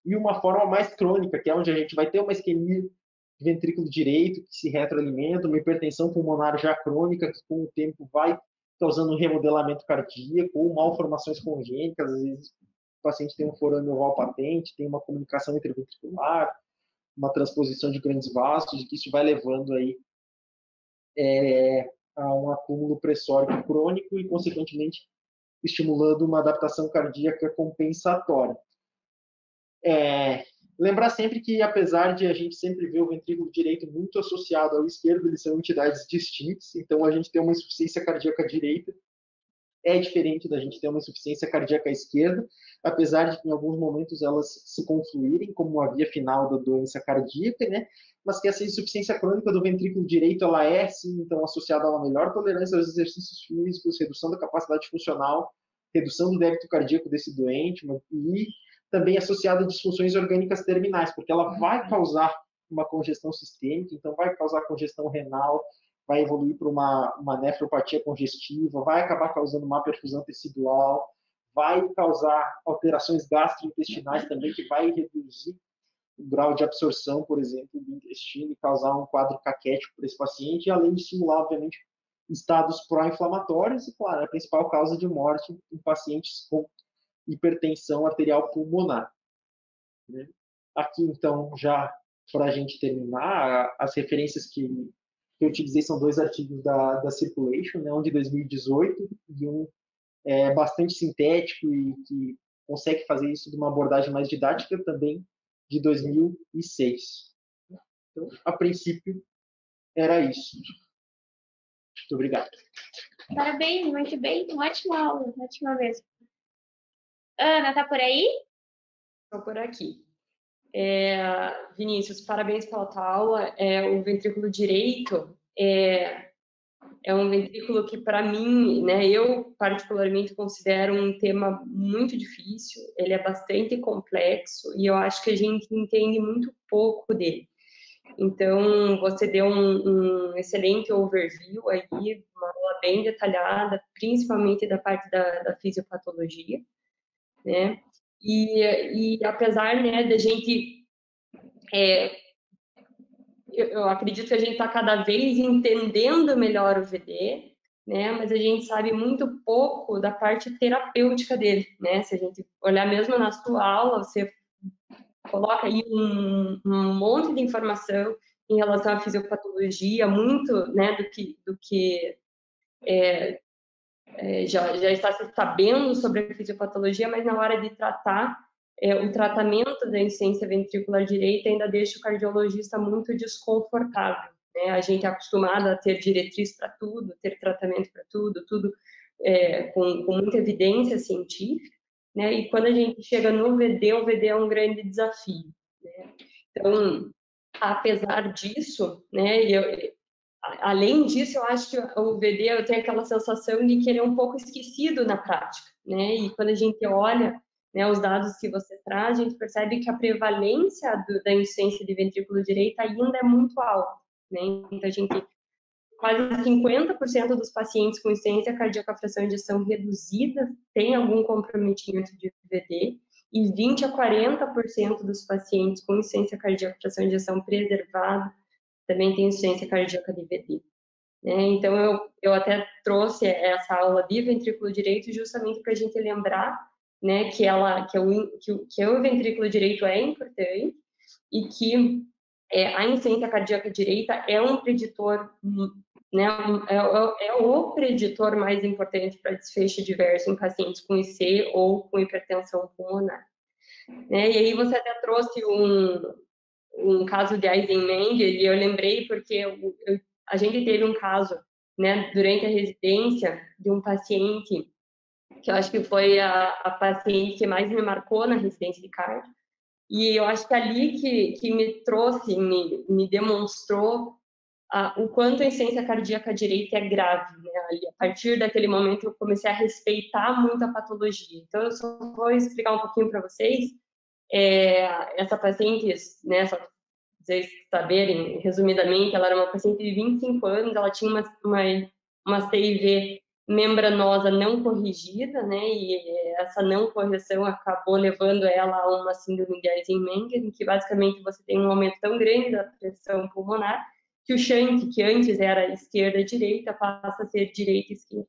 e uma forma mais crônica, que é onde a gente vai ter uma isquemia ventrículo direito que se retroalimenta, uma hipertensão pulmonar já crônica que com o tempo vai causando um remodelamento cardíaco ou malformações congênitas, às vezes o paciente tem um forame oval patente, tem uma comunicação interventricular, uma transposição de grandes vasos, e que isso vai levando aí a um acúmulo pressórico crônico e, consequentemente, estimulando uma adaptação cardíaca compensatória. Lembrar sempre que, apesar de a gente sempre ver o ventrículo direito muito associado ao esquerdo, eles são entidades distintas, então a gente ter uma insuficiência cardíaca direita é diferente da gente ter uma insuficiência cardíaca esquerda, apesar de que em alguns momentos elas se confluírem como a via final da doença cardíaca, né? Mas que essa insuficiência crônica do ventrículo direito, ela é, sim, então, associada a uma melhor tolerância aos exercícios físicos, redução da capacidade funcional, redução do débito cardíaco desse doente, e também associada a disfunções orgânicas terminais, porque ela vai causar uma congestão sistêmica, então vai causar congestão renal, vai evoluir para uma nefropatia congestiva, vai acabar causando má perfusão tecidual, vai causar alterações gastrointestinais também, que vai reduzir o grau de absorção, por exemplo, do intestino e causar um quadro caquético para esse paciente, além de estimular, obviamente, estados pró-inflamatórios e, claro, a principal causa de morte em pacientes com hipertensão arterial pulmonar. Aqui, então, já para a gente terminar, as referências que eu utilizei são dois artigos da Circulation, né, um de 2018 e um bastante sintético e que consegue fazer isso de uma abordagem mais didática também de 2006. Então, a princípio, era isso. Muito obrigado. Parabéns, muito bem. Uma ótima aula, ótima mesmo. Ana, tá por aí? Estou por aqui. Vinícius, parabéns pela tua aula. O ventrículo direito é um ventrículo que, para mim, né, eu particularmente considero um tema muito difícil. Ele é bastante complexo e eu acho que a gente entende muito pouco dele. Então, você deu um excelente overview aí, uma aula bem detalhada, principalmente da parte da fisiopatologia, né? E apesar, né, da gente eu acredito que a gente está cada vez entendendo melhor o VD, né? Mas a gente sabe muito pouco da parte terapêutica dele, né? Se a gente olhar mesmo na sua aula, você coloca aí um monte de informação em relação à fisiopatologia, muito, né, do que já está se sabendo sobre a fisiopatologia, mas na hora de tratar, o tratamento da insuficiência ventricular direita ainda deixa o cardiologista muito desconfortável, né? A gente é acostumado a ter diretriz para tudo, ter tratamento para tudo, tudo com muita evidência científica, né? E quando a gente chega no VD, o VD é um grande desafio, né? Então, apesar disso, né, além disso, eu acho que o VD eu tenho aquela sensação de que ele é um pouco esquecido na prática, né? E quando a gente olha, né, os dados que você traz, a gente percebe que a prevalência da insuficiência de ventrículo direito ainda é muito alta, né? Então a gente quase 50% dos pacientes com insuficiência cardíaca à fração de ejeção reduzida têm algum comprometimento de VD e 20 a 40% dos pacientes com insuficiência cardíaca à fração de ejeção preservada também tem insuficiência cardíaca de VD. Então, eu até trouxe essa aula de ventrículo direito justamente para a gente lembrar, né, que o ventrículo direito é importante e que a insuficiência cardíaca direita é um preditor, né, é o preditor mais importante para desfecho diverso em pacientes com IC ou com hipertensão pulmonar. Né? E aí você até trouxe um caso de Eisenmenger, e eu lembrei porque a gente teve um caso, né, durante a residência de um paciente, que eu acho que foi a paciente que mais me marcou na residência de cardio, e eu acho que ali que me trouxe, me demonstrou o quanto a insuficiência cardíaca direita é grave, né? A partir daquele momento eu comecei a respeitar muito a patologia. Então eu só vou explicar um pouquinho para vocês. Essa paciente, né, só vocês saberem, resumidamente, ela era uma paciente de 25 anos, ela tinha uma CIV membranosa não corrigida, né, e essa não correção acabou levando ela a uma síndrome de Eisenmenger, em que basicamente você tem um aumento tão grande da pressão pulmonar que o shunt, que antes era esquerda-direita, passa a ser direita-esquerda.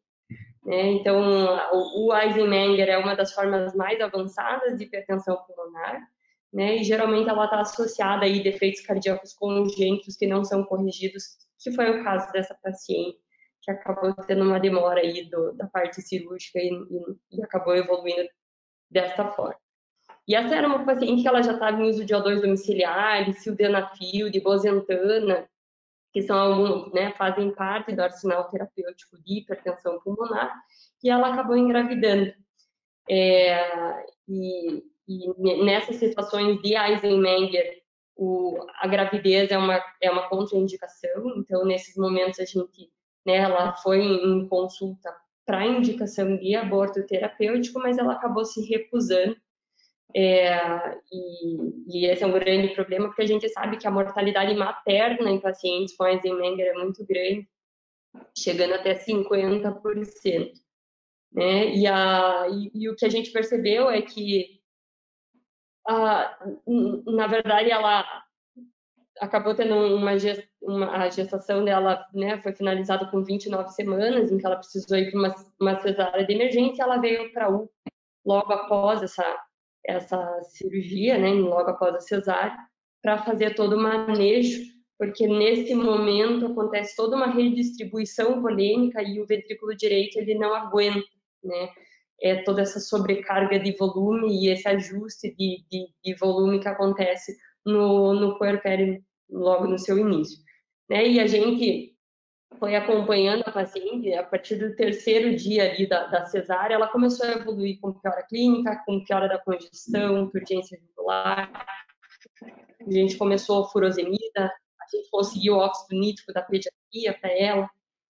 Então, o Eisenmenger é uma das formas mais avançadas de hipertensão pulmonar, né? E geralmente ela está associada a defeitos cardíacos congênitos que não são corrigidos, que foi o caso dessa paciente, que acabou tendo uma demora aí da parte cirúrgica e acabou evoluindo dessa forma. E essa era uma paciente que ela já estava em uso de O2 domiciliar, de sildenafil, de bosentana, que são alguns, né, fazem parte do arsenal terapêutico de hipertensão pulmonar, e ela acabou engravidando. E nessas situações de Eisenmenger, a gravidez é uma contraindicação, então nesses momentos a gente, né, ela foi em consulta para indicação de aborto terapêutico, mas ela acabou se recusando. E esse é um grande problema, porque a gente sabe que a mortalidade materna em pacientes com Eisenmenger é muito grande, chegando até 50%. Né? E o que a gente percebeu é que, na verdade, ela acabou tendo a gestação dela, né, foi finalizada com 29 semanas, em que ela precisou ir para uma cesárea de emergência, ela veio para U logo após essa cirurgia, né, logo após a cesárea, para fazer todo o manejo, porque nesse momento acontece toda uma redistribuição volêmica e o ventrículo direito ele não aguenta, né, toda essa sobrecarga de volume e esse ajuste de volume que acontece no puerpério logo no seu início, né, e a gente foi acompanhando a paciente, a partir do terceiro dia ali da cesárea, ela começou a evoluir com piora clínica, com piora da congestão, urgência regular. A gente começou a furosemida, a gente conseguiu o óxido nítrico da pediatria para ela,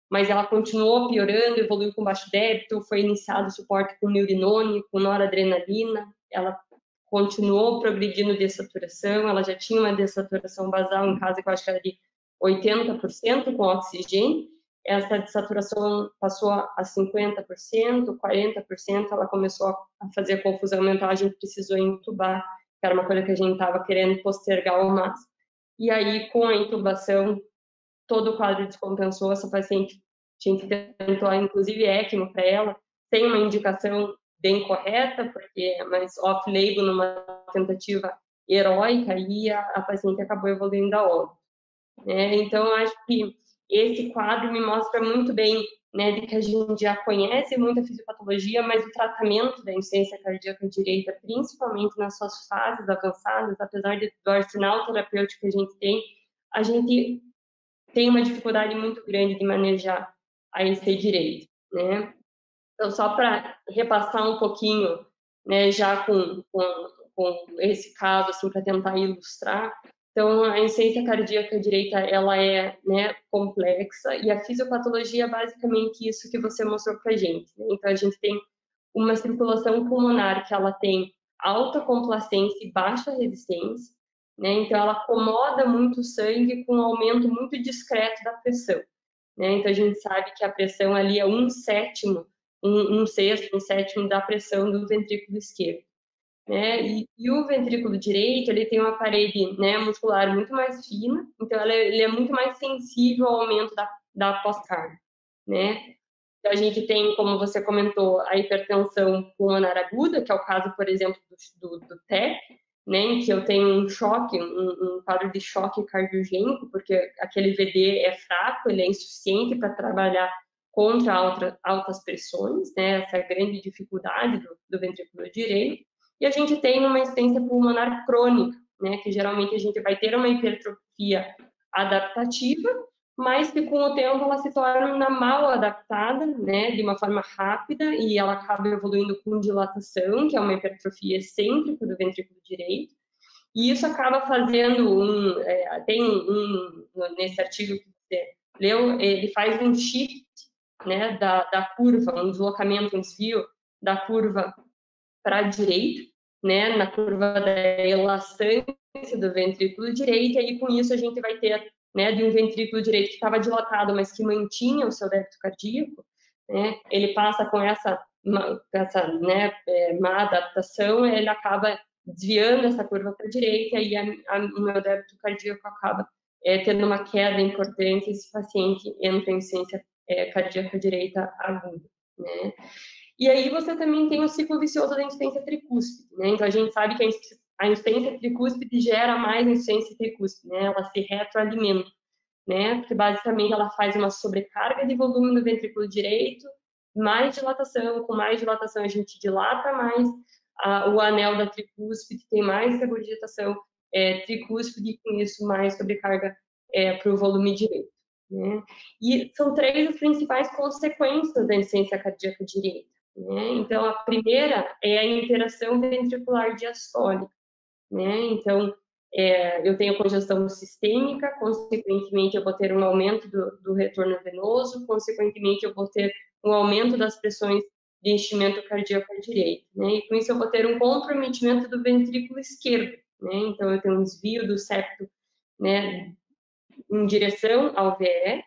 mas ela continuou piorando, evoluiu com baixo débito, foi iniciado o suporte com neurinone, com noradrenalina, ela continuou progredindo dessaturação, ela já tinha uma dessaturação basal em casa que eu acho que era de 80% com oxigênio, essa dessaturação passou a 50%, 40%, ela começou a fazer confusão mental, a gente precisou intubar, que era uma coisa que a gente estava querendo postergar ao máximo. E aí, com a intubação, todo o quadro descompensou, essa paciente, a gente tentou, inclusive, ECMO para ela, sem uma indicação bem correta, mas off-label, numa tentativa heróica e a paciente acabou evoluindo a óbito. Né? Então, eu acho que esse quadro me mostra muito bem, né, de que a gente já conhece muita fisiopatologia, mas o tratamento da insuficiência cardíaca direita, principalmente nas suas fases avançadas, apesar do arsenal terapêutico que a gente tem uma dificuldade muito grande de manejar a IC direito, né? Então, só para repassar um pouquinho, né, já com esse caso, assim, para tentar ilustrar. Então, a insuficiência cardíaca direita, ela é, né, complexa, e a fisiopatologia é basicamente isso que você mostrou para a gente, né? Então, a gente tem uma circulação pulmonar que ela tem alta complacência e baixa resistência, né? Então, ela acomoda muito o sangue com um aumento muito discreto da pressão, né? Então, a gente sabe que a pressão ali é um sétimo da pressão do ventrículo esquerdo. Né? E o ventrículo direito, ele tem uma parede, né, muscular muito mais fina, então ele é muito mais sensível ao aumento da pós-carga, né? Então, a gente tem, como você comentou, a hipertensão pulmonar aguda, que é o caso, por exemplo, do TEP, né, em que eu tenho um choque, um quadro de choque cardiogênico, porque aquele VD é fraco, ele é insuficiente para trabalhar contra altas pressões, né, essa é a grande dificuldade do ventrículo direito. E a gente tem uma insuficiência pulmonar crônica, né, que geralmente a gente vai ter uma hipertrofia adaptativa, mas que com o tempo ela se torna mal adaptada, né, de uma forma rápida, e ela acaba evoluindo com dilatação, que é uma hipertrofia excêntrica do ventrículo direito, e isso acaba fazendo nesse artigo que você leu, ele faz um shift, né, da curva, um deslocamento, um desvio da curva para a direita, né, na curva da elastância do ventrículo direito, e com isso a gente vai ter, né, de um ventrículo direito que estava dilatado, mas que mantinha o seu débito cardíaco, né, ele passa com essa né, má adaptação, ele acaba desviando essa curva para a direita e o meu débito cardíaco acaba tendo uma queda importante, e esse paciente entra em insuficiência cardíaca direita aguda, né. E aí você também tem o ciclo vicioso da insuficiência tricúspide, né? Então a gente sabe que a insuficiência tricúspide gera mais insuficiência tricúspide, né? Ela se retroalimenta, né? Porque basicamente ela faz uma sobrecarga de volume no ventrículo direito, mais dilatação, com mais dilatação a gente dilata mais o anel da tricúspide, tem mais regurgitação tricúspide, e com isso mais sobrecarga para o volume direito, né? E são 3 as principais consequências da insuficiência cardíaca direita, né? Então, a primeira é a interação ventricular diastólica, né? Então, eu tenho congestão sistêmica, consequentemente eu vou ter um aumento do retorno venoso, consequentemente eu vou ter um aumento das pressões de enchimento cardíaco direito, né? E com isso eu vou ter um comprometimento do ventrículo esquerdo, né? Então, eu tenho um desvio do septo, né, em direção ao VE.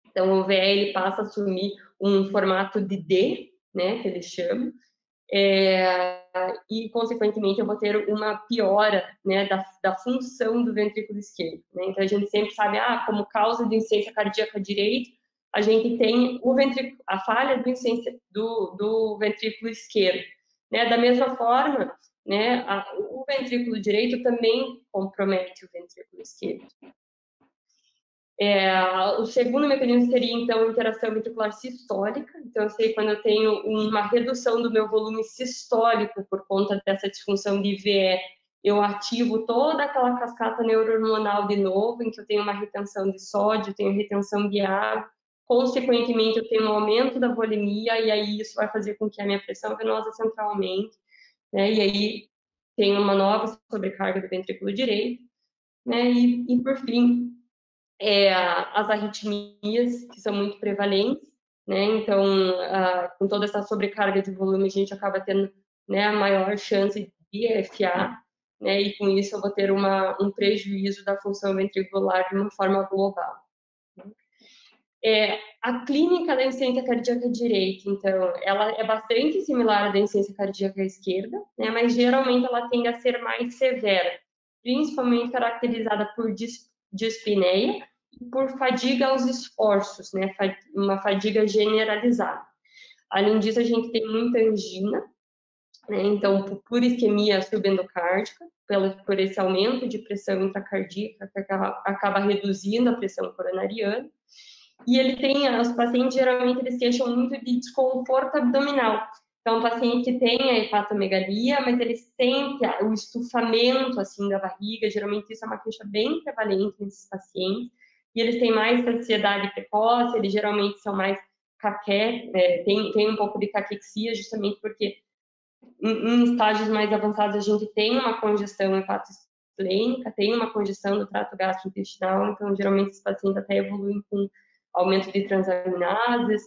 Então, o VE ele passa a assumir um formato de D, né, que eles chamam, e, consequentemente, eu vou ter uma piora, né, da função do ventrículo esquerdo, né? Então, a gente sempre sabe, como causa de insuficiência cardíaca direita, a gente tem a falha do ventrículo esquerdo, né? Da mesma forma, né, o ventrículo direito também compromete o ventrículo esquerdo. O segundo mecanismo seria, então, interação ventricular sistólica. Então, eu sei quando eu tenho uma redução do meu volume sistólico por conta dessa disfunção de IVE, eu ativo toda aquela cascata neurohormonal de novo, em que eu tenho uma retenção de sódio, tenho retenção de água, consequentemente eu tenho um aumento da volemia, e aí isso vai fazer com que a minha pressão venosa central aumente, né? E aí tem uma nova sobrecarga do ventrículo direito, né? E por fim, as arritmias, que são muito prevalentes, né? Então, com toda essa sobrecarga de volume, a gente acaba tendo, né, a maior chance de EFA, né? E com isso eu vou ter um prejuízo da função ventricular de uma forma global. A clínica da insuficiência cardíaca direita, então, ela é bastante similar à da insuficiência cardíaca esquerda, né? Mas geralmente ela tende a ser mais severa, principalmente caracterizada por dispneia e por fadiga aos esforços, né? Uma fadiga generalizada. Além disso, a gente tem muita angina, né? Então, por isquemia subendocárdica, por esse aumento de pressão intracardíaca, que acaba reduzindo a pressão coronariana. E ele tem, os pacientes geralmente eles queixam muito de desconforto abdominal. Então, o paciente tem a hepatomegalia, mas eles sentem o estufamento assim da barriga. Geralmente isso é uma queixa bem prevalente nesses pacientes. E eles têm mais ansiedade precoce, eles geralmente são mais tem um pouco de caquexia, justamente porque em estágios mais avançados a gente tem uma congestão hepatosplênica, tem uma congestão do trato gastrointestinal, então geralmente esses pacientes até evoluem com aumento de transaminases,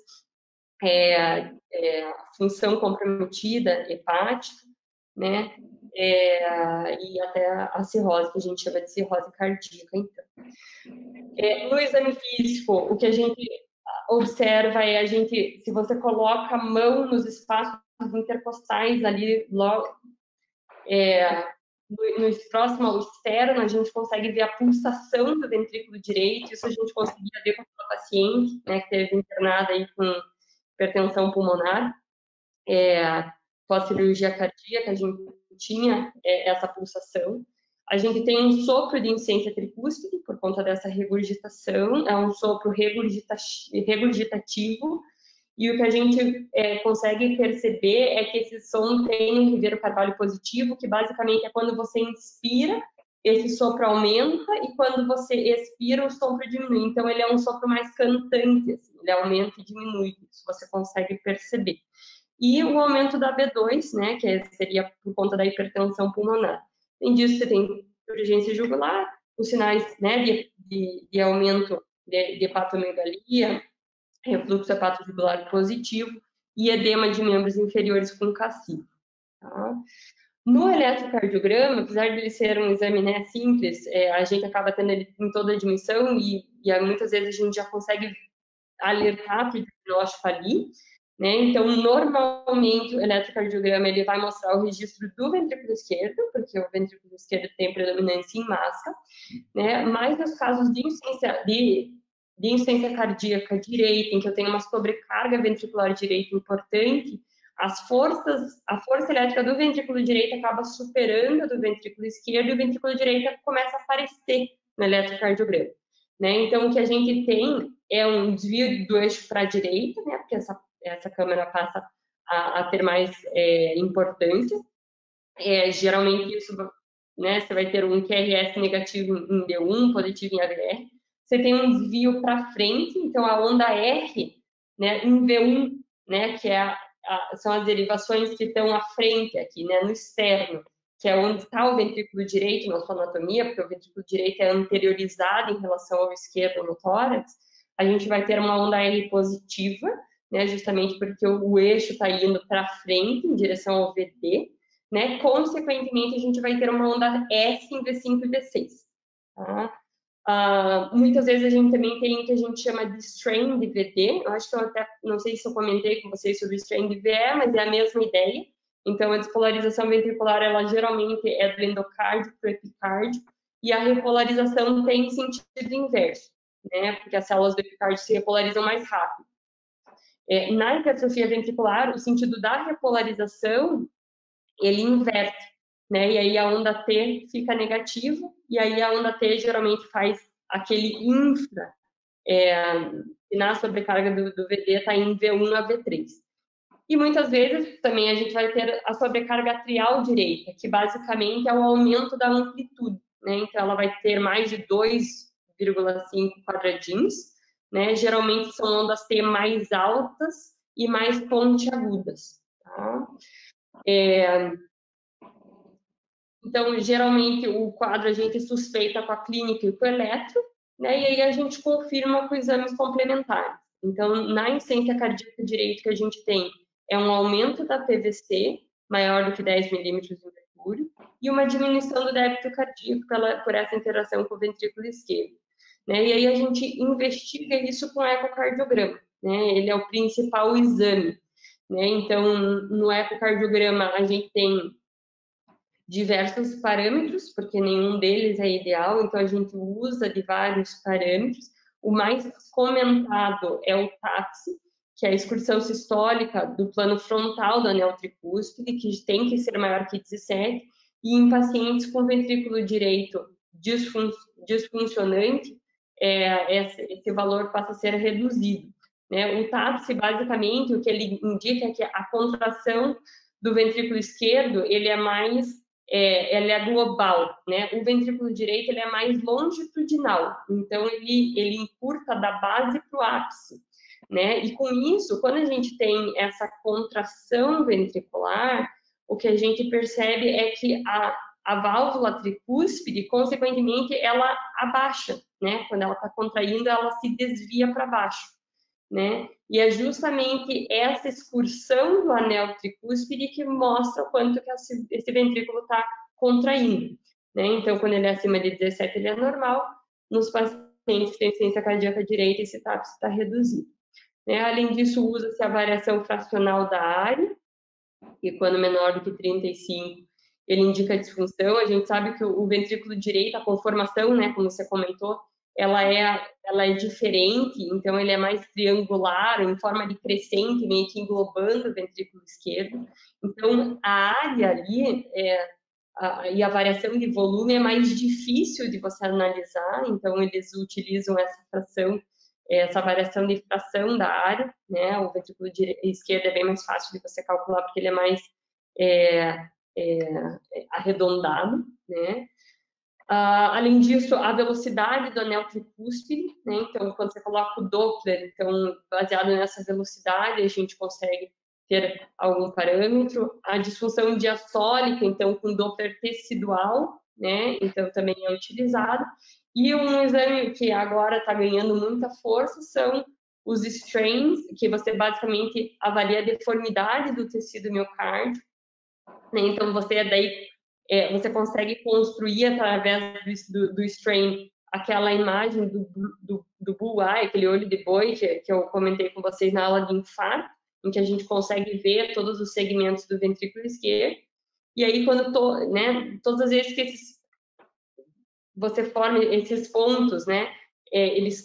função comprometida hepática, né? E até a cirrose, que a gente chama de cirrose cardíaca, então. No exame físico, o que a gente observa é se você coloca a mão nos espaços intercostais ali, logo, no próximo ao externo, a gente consegue ver a pulsação do ventrículo direito. Isso a gente conseguia ver com uma paciente, né, que teve internada aí com hipertensão pulmonar, pós-cirurgia cardíaca, a gente tinha essa pulsação. A gente tem um sopro de insuficiência tricúspide por conta dessa regurgitação, é um sopro regurgitativo, e o que a gente consegue perceber é que esse som tem um Rivero Carvalho positivo, que basicamente é quando você inspira, esse sopro aumenta, e quando você expira, o sopro diminui. Então, ele é um sopro mais cantante, assim, ele aumenta e diminui, isso você consegue perceber. E o aumento da B2, né, que seria por conta da hipertensão pulmonar. Além disso, você tem urgência jugular, os sinais, né, de aumento de hepatomegalia, refluxo hepatojugular positivo e edema de membros inferiores com cacife. Tá? No eletrocardiograma, apesar de ele ser um exame, né, simples, a gente acaba tendo ele em toda a dimensão e muitas vezes a gente já consegue alertar para o diagnóstico ali, né? Então, normalmente, o eletrocardiograma ele vai mostrar o registro do ventrículo esquerdo, porque o ventrículo esquerdo tem predominância em massa, né? Mas nos casos de insuficiência cardíaca direita, em que eu tenho uma sobrecarga ventricular direita importante, a força elétrica do ventrículo direito acaba superando a do ventrículo esquerdo e o ventrículo direito começa a aparecer no eletrocardiograma, né? Então, o que a gente tem é um desvio do eixo para a direita, né? Porque essa câmera passa a ter mais importância. Geralmente, isso, né? Você vai ter um QRS negativo em D1, positivo em AVR. Você tem um desvio para frente, então a onda R, né, em V1, né, que são as derivações que estão à frente aqui, né, no externo, que é onde está o ventrículo direito na sua anatomia, porque o ventrículo direito é anteriorizado em relação ao esquerdo no tórax. A gente vai ter uma onda R positiva, né, justamente porque o eixo está indo para frente, em direção ao VD, né? Consequentemente, a gente vai ter uma onda S em V5 e V6. Tá? Muitas vezes a gente também tem o que a gente chama de strain de VD. Eu acho que eu até, não sei se eu comentei com vocês sobre strain de VE, mas é a mesma ideia. Então, a despolarização ventricular, ela geralmente é do endocárdio para o epicárdio, e a repolarização tem sentido inverso, né? Porque as células do epicárdio se repolarizam mais rápido. Na hipertrofia ventricular, o sentido da repolarização ele inverte, né? E aí a onda T fica negativa, e aí a onda T geralmente faz aquele infra, e na sobrecarga do VD está em V1 a V3. E muitas vezes também a gente vai ter a sobrecarga atrial direita, que basicamente é o aumento da amplitude, né? Então ela vai ter mais de 2,5 quadradinhos, né? Geralmente são ondas T mais altas e mais pontiagudas, tá? Então, geralmente, o quadro a gente suspeita com a clínica e com o eletro, né? E aí a gente confirma com exames complementares. Então, na insuficiência cardíaca direito que a gente tem é um aumento da PVC maior do que 10 milímetros de mercúrio e uma diminuição do débito cardíaco por essa interação com o ventrículo esquerdo, né? E aí a gente investiga isso com ecocardiograma, né? Ele é o principal exame, né? Então, no ecocardiograma a gente tem diversos parâmetros, porque nenhum deles é ideal, então a gente usa de vários parâmetros. O mais comentado é o TAPSE, que é a excursão sistólica do plano frontal do anel tricúspide, que tem que ser maior que 17, e em pacientes com ventrículo direito disfuncionante, esse valor passa a ser reduzido. Né? O TAPS, basicamente, o que ele indica é que a contração do ventrículo esquerdo, ele é global, né? O ventrículo direito, ele é mais longitudinal, então ele encurta da base para o ápice, né? E com isso, quando a gente tem essa contração ventricular, o que a gente percebe é que a válvula tricúspide, consequentemente, ela abaixa, né? Quando ela está contraindo, ela se desvia para baixo, né? E é justamente essa excursão do anel tricúspide que mostra o quanto que esse ventrículo está contraindo, né? Então, quando ele é acima de 17, ele é normal. Nos pacientes que têm insuficiência cardíaca direita, esse TAPS está reduzido. Né? Além disso, usa-se a variação fracional da área, e quando menor do que 35, ele indica disfunção. A gente sabe que o ventrículo direito, a conformação, né, como você comentou, ela é diferente, então ele é mais triangular, em forma de crescente, meio que englobando o ventrículo esquerdo. Então, a área ali e a variação de volume é mais difícil de você analisar, então eles utilizam essa variação de fração da área, né? O ventrículo esquerdo é bem mais fácil de você calcular porque ele é mais arredondado, né? Além disso, a velocidade do anel tricúspide, né? Então, quando você coloca o Doppler, então, baseado nessa velocidade, a gente consegue ter algum parâmetro. A disfunção diastólica, então, com Doppler tecidual, né? Então, também é utilizado. E um exame que agora está ganhando muita força são os strains, que você basicamente avalia a deformidade do tecido miocárdio, né? Então, você consegue construir através do strain aquela imagem do bull eye, aquele olho de boi que eu comentei com vocês na aula de infarto, em que a gente consegue ver todos os segmentos do ventrículo esquerdo. E aí, todas as vezes que você forma esses pontos, né,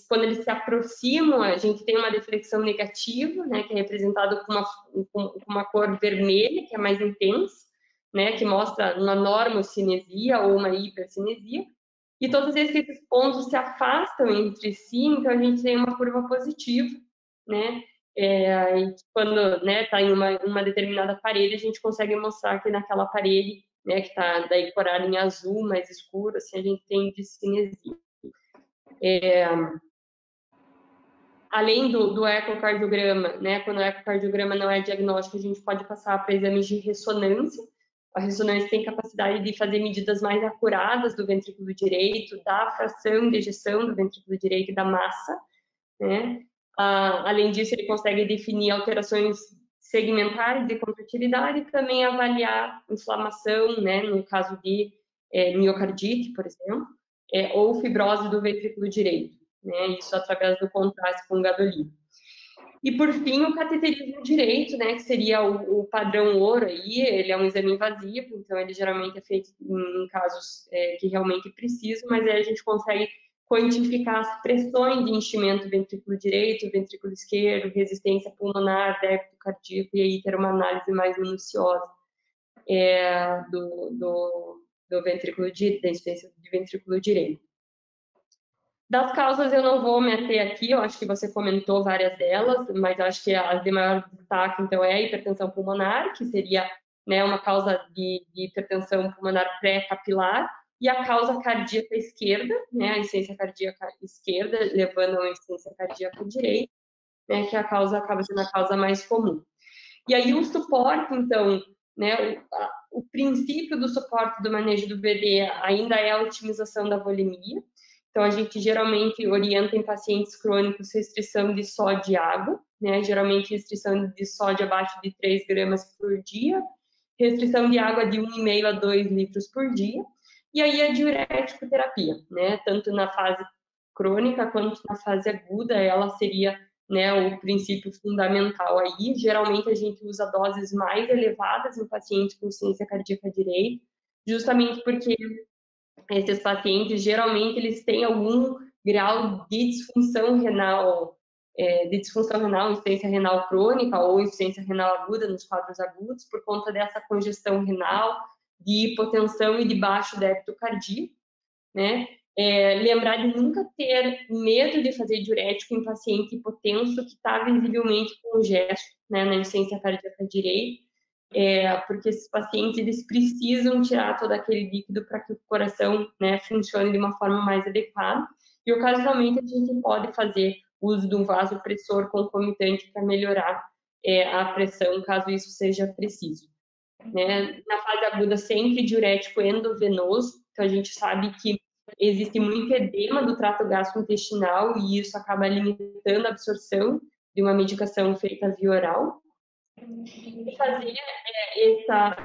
quando eles se aproximam, a gente tem uma deflexão negativa, né, que é representado com uma cor vermelha, que é mais intensa, né, que mostra uma normocinesia ou uma hipercinesia, e todas as vezes que esses pontos se afastam entre si, então a gente tem uma curva positiva, né, e quando está em uma determinada parede, a gente consegue mostrar que naquela parede, né, que está daí corada em azul, mais escuro, assim, a gente tem discinesia. Além do ecocardiograma, né, quando o ecocardiograma não é diagnóstico, a gente pode passar para exames de ressonância. A ressonância tem capacidade de fazer medidas mais acuradas do ventrículo direito, da fração de ejeção do ventrículo direito e da massa, né? Além disso, ele consegue definir alterações segmentares de contratilidade e também avaliar inflamação, né, no caso de miocardite, por exemplo, ou fibrose do ventrículo direito, né? Isso através do contraste com gadolino. E, por fim, o cateterismo direito, né, que seria o padrão ouro aí, ele é um exame invasivo, então ele geralmente é feito em casos que realmente precisam, mas aí a gente consegue quantificar as pressões de enchimento do ventrículo direito, ventrículo esquerdo, resistência pulmonar, débito cardíaco, e aí ter uma análise mais minuciosa do ventrículo direito, da insuficiência de ventrículo direito. Das causas eu não vou me ater aqui, eu acho que você comentou várias delas, mas eu acho que a de maior destaque, então, é a hipertensão pulmonar, que seria, né, uma causa de hipertensão pulmonar pré-capilar, e a causa cardíaca esquerda, né, a insuficiência cardíaca esquerda, levando a insuficiência cardíaca direita, né, que acaba sendo a causa mais comum. E aí o suporte, então, né, o princípio do suporte do manejo do VD ainda é a otimização da volemia. Então, a gente geralmente orienta em pacientes crônicos restrição de sódio e água, né? Geralmente restrição de sódio abaixo de 3 gramas por dia, restrição de água de 1,5 a 2 litros por dia, e aí a diurético terapia, né? Tanto na fase crônica quanto na fase aguda, ela seria, né, o princípio fundamental aí. Geralmente a gente usa doses mais elevadas em pacientes com insuficiência cardíaca direita, justamente porque esses pacientes, geralmente, eles têm algum grau de disfunção renal de disfunção renal, insuficiência renal crônica ou insuficiência renal aguda nos quadros agudos, por conta dessa congestão renal, de hipotensão e de baixo débito cardíaco, né? Lembrar de nunca ter medo de fazer diurético em paciente hipotenso que está visivelmente congesto, né, na insuficiência cardíaca direita, porque esses pacientes eles precisam tirar todo aquele líquido para que o coração, né, funcione de uma forma mais adequada. E ocasionalmente a gente pode fazer uso de um vasopressor concomitante para melhorar a pressão, caso isso seja preciso. Né? Na fase aguda, sempre diurético endovenoso, então a gente sabe que existe muito edema do trato gastrointestinal e isso acaba limitando a absorção de uma medicação feita via oral. E fazer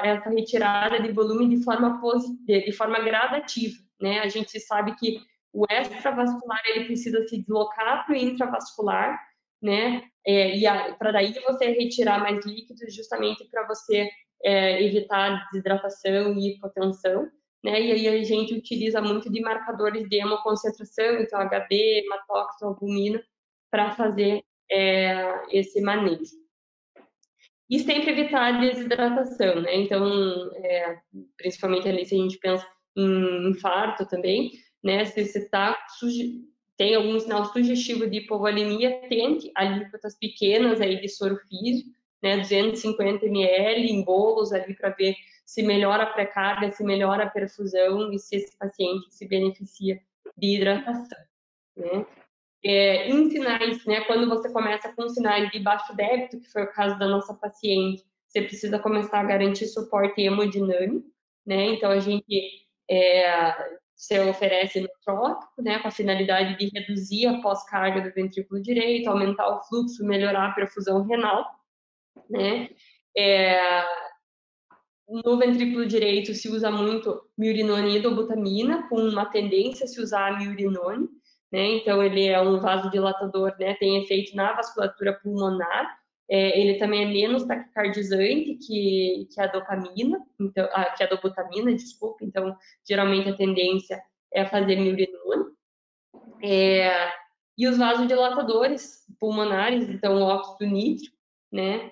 essa retirada de volume de forma gradativa, né? A gente sabe que o extravascular ele precisa se deslocar para o intravascular, né? E para daí você retirar mais líquidos, justamente para você evitar desidratação e hipotensão, né? E aí a gente utiliza muito de marcadores de hemoconcentração, então HB, hematox, albumina, para fazer esse manejo. E sempre evitar a desidratação, né? Então, principalmente ali se a gente pensa em infarto também, né? Se você tem algum sinal sugestivo de hipovolemia, tente alíquotas pequenas aí de soro físico, né? 250 ml em bolos ali para ver se melhora a pré-carga, se melhora a perfusão e se esse paciente se beneficia de hidratação, né? Em sinais, né, quando você começa com sinais de baixo débito, que foi o caso da nossa paciente, você precisa começar a garantir suporte hemodinâmico, né? Então a gente se oferece nutrópico, né, com a finalidade de reduzir a pós-carga do ventrículo direito, aumentar o fluxo, melhorar a perfusão renal, né? No ventrículo direito se usa muito miurinone e idobutamina, com uma tendência a se usar a miurinone, né? Então ele é um vasodilatador, né? Tem efeito na vasculatura pulmonar. Ele também é menos taquicardizante que a dopamina, então, que a dobutamina, desculpa. Então geralmente a tendência é fazer miurinone. E os vasodilatadores pulmonares, então o óxido nítrico, né?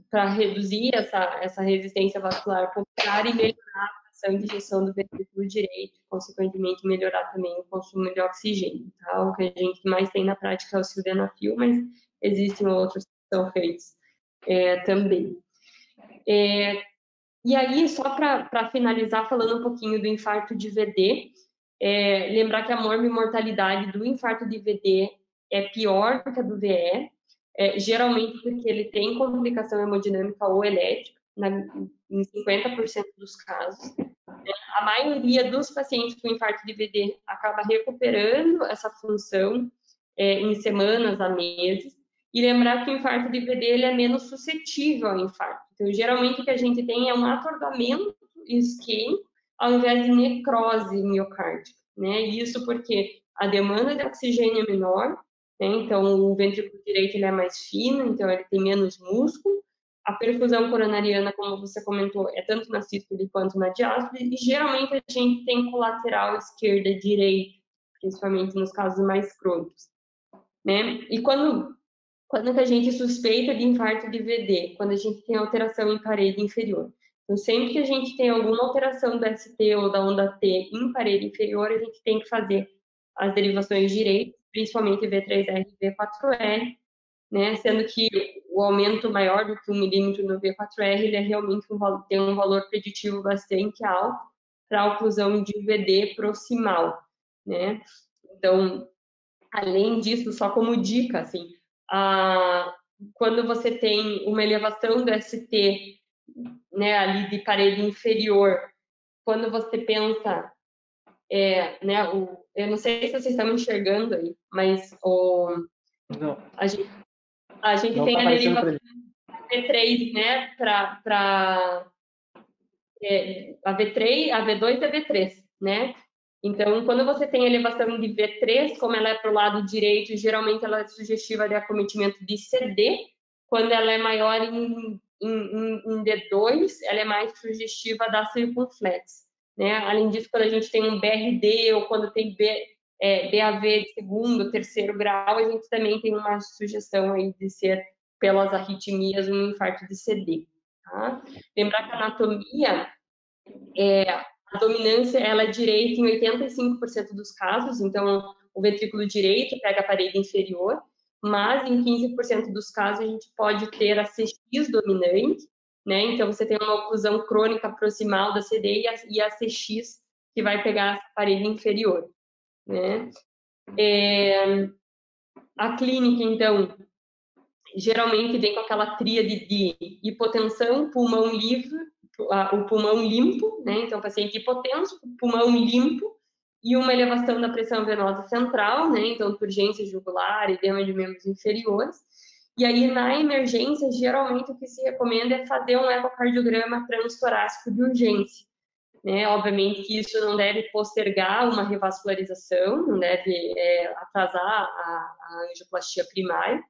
Para reduzir essa resistência vascular pulmonar e melhorar a ação de injeção do ventrículo direito, consequentemente melhorar também o consumo de oxigênio. Tá? O que a gente mais tem na prática é o sildenafil, mas existem outros que são feitos também. E aí, só para finalizar, falando um pouquinho do infarto de VD, lembrar que a morbimortalidade do infarto de VD é pior do que a do VE, geralmente porque ele tem complicação hemodinâmica ou elétrica, em 50% dos casos. A maioria dos pacientes com infarto de VD acaba recuperando essa função em semanas a meses. E lembrar que o infarto de VD ele é menos suscetível ao infarto. Então, geralmente, o que a gente tem é um atordoamento isquêmico ao invés de necrose miocárdica, né? Isso porque a demanda de oxigênio é menor, né? Então, o ventrículo direito ele é mais fino, então ele tem menos músculo. A perfusão coronariana, como você comentou, é tanto na sístole quanto na diástole, e geralmente a gente tem colateral esquerda e direita, principalmente nos casos mais crônicos, né? E quando que a gente suspeita de infarto de VD? Quando a gente tem alteração em parede inferior. Então, sempre que a gente tem alguma alteração do ST ou da onda T em parede inferior, a gente tem que fazer as derivações direitas, principalmente V3R e V4R, né? Sendo que o aumento maior do que 1 milímetro no V4R, ele realmente tem um valor preditivo bastante alto para a oclusão de VD proximal, né? Então, além disso, só como dica, assim, quando você tem uma elevação do ST, né, ali de parede inferior, quando você pensa, né, eu não sei se vocês estão me enxergando aí, mas a gente Não tem tá a derivação V3, né, a V3, a V2 e a V3, né? Então, quando você tem elevação de V3, como ela é para o lado direito, geralmente ela é sugestiva de acometimento de CD. Quando ela é maior em D2, ela é mais sugestiva da circunflex, né? Além disso, quando a gente tem um BRD ou quando tem DAV de segundo, terceiro grau, a gente também tem uma sugestão aí de ser, pelas arritmias, um infarto de CD. Tá? Lembrar que a anatomia, a dominância ela é direita em 85% dos casos, então o ventrículo direito pega a parede inferior, mas em 15% dos casos a gente pode ter a CX dominante, né? Então você tem uma oclusão crônica proximal da CD e a CX que vai pegar a parede inferior, né? A clínica, então, geralmente vem com aquela tríade de hipotensão, pulmão livre, o pulmão limpo, né? Então, paciente hipotenso, pulmão limpo e uma elevação da pressão venosa central, né? Então, urgência jugular, edema de membros inferiores. E aí, na emergência, geralmente o que se recomenda é fazer um ecocardiograma transtorácico de urgência. Né? Obviamente que isso não deve postergar uma revascularização, não deve atrasar a angioplastia primária,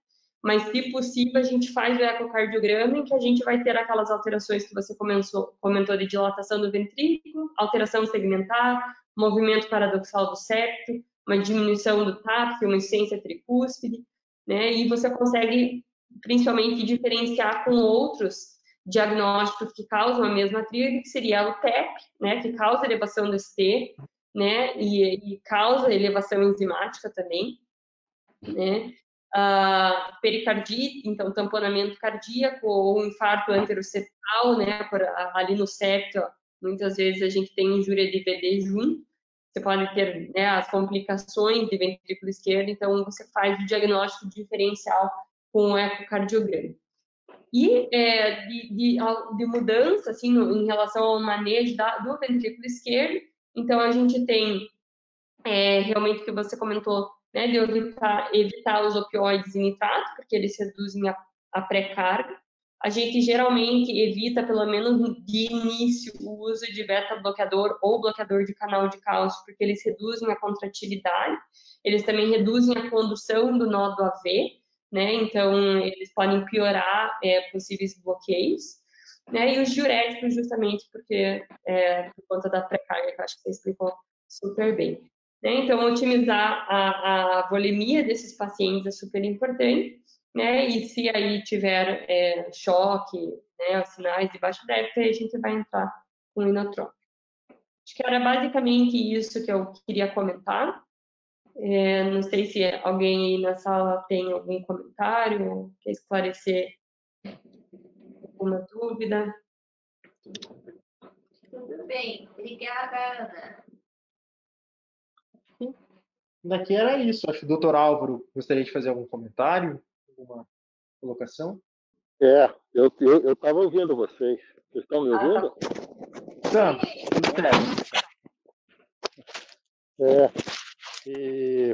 mas, se possível, a gente faz o ecocardiograma em que a gente vai ter aquelas alterações que você comentou de dilatação do ventrículo, alteração segmentar, movimento paradoxal do septo, uma diminuição do TAP, uma insuficiência tricúspide, né? E você consegue, principalmente, diferenciar com outros diagnósticos que causam a mesma tríade, que seria o TEP, né? Que causa elevação do ST, né? E causa elevação enzimática também, né? Pericardite, então tamponamento cardíaco ou infarto anteroceptal, né, ali no septo, muitas vezes a gente tem injúria de VD junto, você pode ter, né, as complicações de ventrículo esquerdo, então você faz o diagnóstico diferencial com o ecocardiograma. E de mudança, assim, em relação ao manejo do ventrículo esquerdo, então a gente tem realmente o que você comentou, né, de evitar os opioides e nitrato, porque eles reduzem a pré-carga. A gente geralmente evita, pelo menos de início, o uso de beta-bloqueador ou bloqueador de canal de cálcio, porque eles reduzem a contratilidade, eles também reduzem a condução do nó do AV, né, então eles podem piorar possíveis bloqueios. Né, e os diuréticos, justamente porque, por conta da pré-carga, que eu acho que você explicou super bem. Né? Então, otimizar a volemia desses pacientes é super importante, né? E se aí tiver choque, né, sinais de baixo débito, aí a gente vai entrar com o inotrópico. Acho que era basicamente isso que eu queria comentar. Não sei se alguém aí na sala tem algum comentário, quer esclarecer alguma dúvida. Tudo bem, obrigada, Ana. Daqui era isso. Acho que o doutor Álvaro gostaria de fazer algum comentário, alguma colocação. Eu estava ouvindo vocês. Vocês estão me ouvindo? Estamos, tudo certo.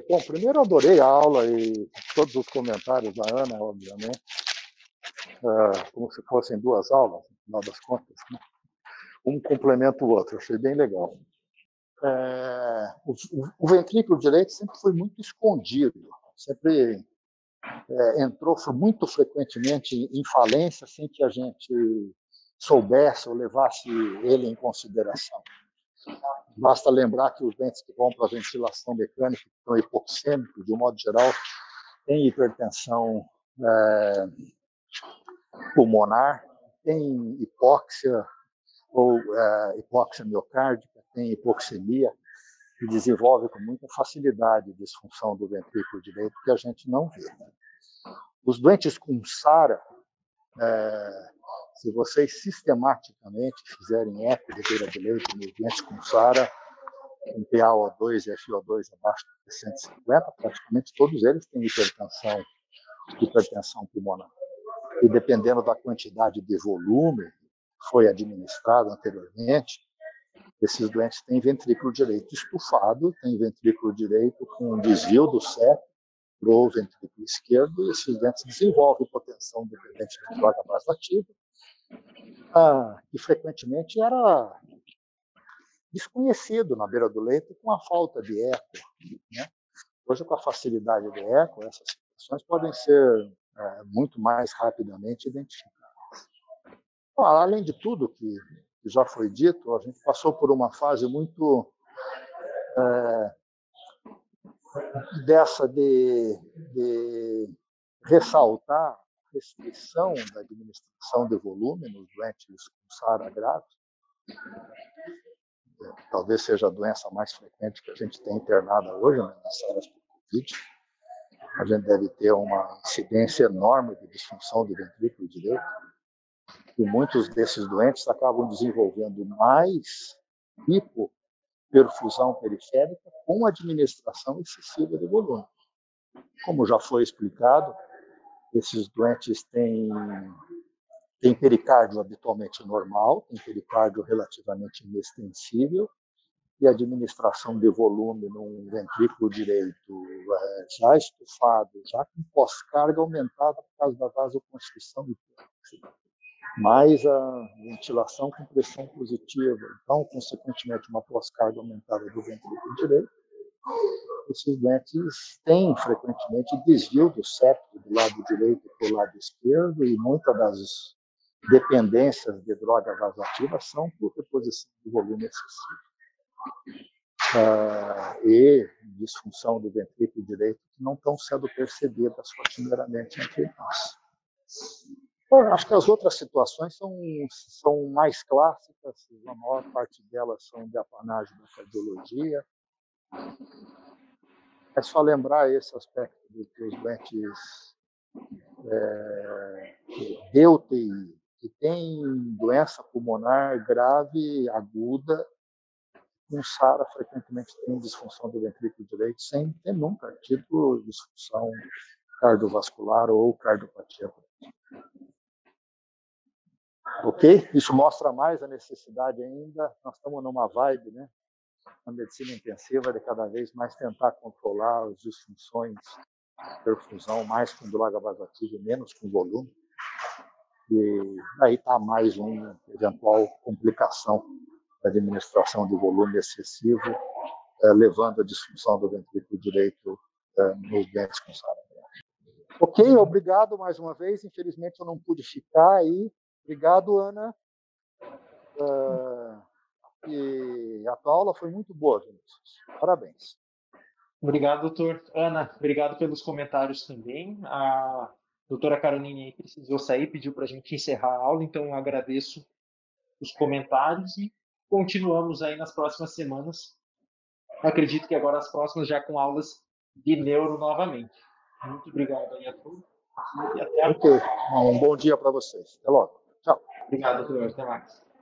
Bom, primeiro eu adorei a aula e todos os comentários da Ana, obviamente, como se fossem duas aulas, no final das contas, né? Um complementa o outro, achei bem legal. O ventrículo direito sempre foi muito escondido, sempre entrou muito frequentemente em falência sem que a gente soubesse ou levasse ele em consideração. Basta lembrar que os dentes que vão para a ventilação mecânica, que são hipoxêmicos, de um modo geral, têm hipertensão pulmonar, tem hipóxia ou hipóxia miocárdica, tem hipoxemia, que desenvolve com muita facilidade disfunção do ventrículo direito, que a gente não vê. Os doentes com SARA, se vocês sistematicamente fizerem eco de beira de leito nos doentes com SARA, com PaO2 e FiO2 abaixo de 150, praticamente todos eles têm hipertensão pulmonar. E dependendo da quantidade de volume que foi administrado anteriormente, esses doentes têm ventrículo direito estufado, têm ventrículo direito com desvio do septo para o ventrículo esquerdo, e esses doentes desenvolvem hipotensão dependente de droga vasoativa, que frequentemente era desconhecido na beira do leito com a falta de eco. Né? Hoje, com a facilidade de eco, essas situações podem ser muito mais rapidamente identificadas. Bom, além de tudo que já foi dito, a gente passou por uma fase muito dessa de ressaltar a restrição da administração de volume nos doentes com SARA grave. Talvez seja a doença mais frequente que a gente tem internada hoje, né, nas SARAs por Covid. A gente deve ter uma incidência enorme de disfunção do ventrículo direito. E muitos desses doentes acabam desenvolvendo mais hipoperfusão periférica com administração excessiva de volume. Como já foi explicado, esses doentes têm pericárdio habitualmente normal, tem pericárdio relativamente inextensível, e administração de volume num ventrículo direito já estufado, já com pós-carga aumentada por causa da vasoconstrição do tórax, mais a ventilação com pressão positiva, então, consequentemente, uma pós-carga aumentada do ventrículo direito. Esses doentes têm frequentemente desvio do septo do lado direito para o lado esquerdo, e muitas das dependências de droga vasoativa são por reposição de volume excessivo. E disfunção do ventrículo direito que não estão sendo percebidas rotineiramente entre nós. Acho que as outras situações são mais clássicas, a maior parte delas são de apanagem da cardiologia. É só lembrar esse aspecto de que os doentes de UTI, que têm doença pulmonar grave, aguda, com SARA frequentemente tem disfunção do ventrículo direito, sem ter nunca tido disfunção cardiovascular ou cardiopatia. Ok? Isso mostra mais a necessidade ainda. Nós estamos numa vibe, né, na medicina intensiva, de cada vez mais tentar controlar as disfunções de perfusão, mais com droga vasoativa e menos com volume. E aí está mais uma eventual complicação da administração de volume excessivo, levando à disfunção do ventrículo direito nos doentes com SARA. Ok, obrigado mais uma vez. Infelizmente eu não pude ficar aí. Obrigado, Ana. E a tua aula foi muito boa, Vinícius. Parabéns. Obrigado, doutor. Ana, obrigado pelos comentários também. A doutora Caroline precisou sair, pediu para a gente encerrar a aula, então eu agradeço os comentários e continuamos aí nas próximas semanas. Eu acredito que agora as próximas já com aulas de neuro novamente. Muito obrigado aí a todos e até a próxima. Um bom dia para vocês. Até logo. Tchau. Obrigado, doutor. Até mais.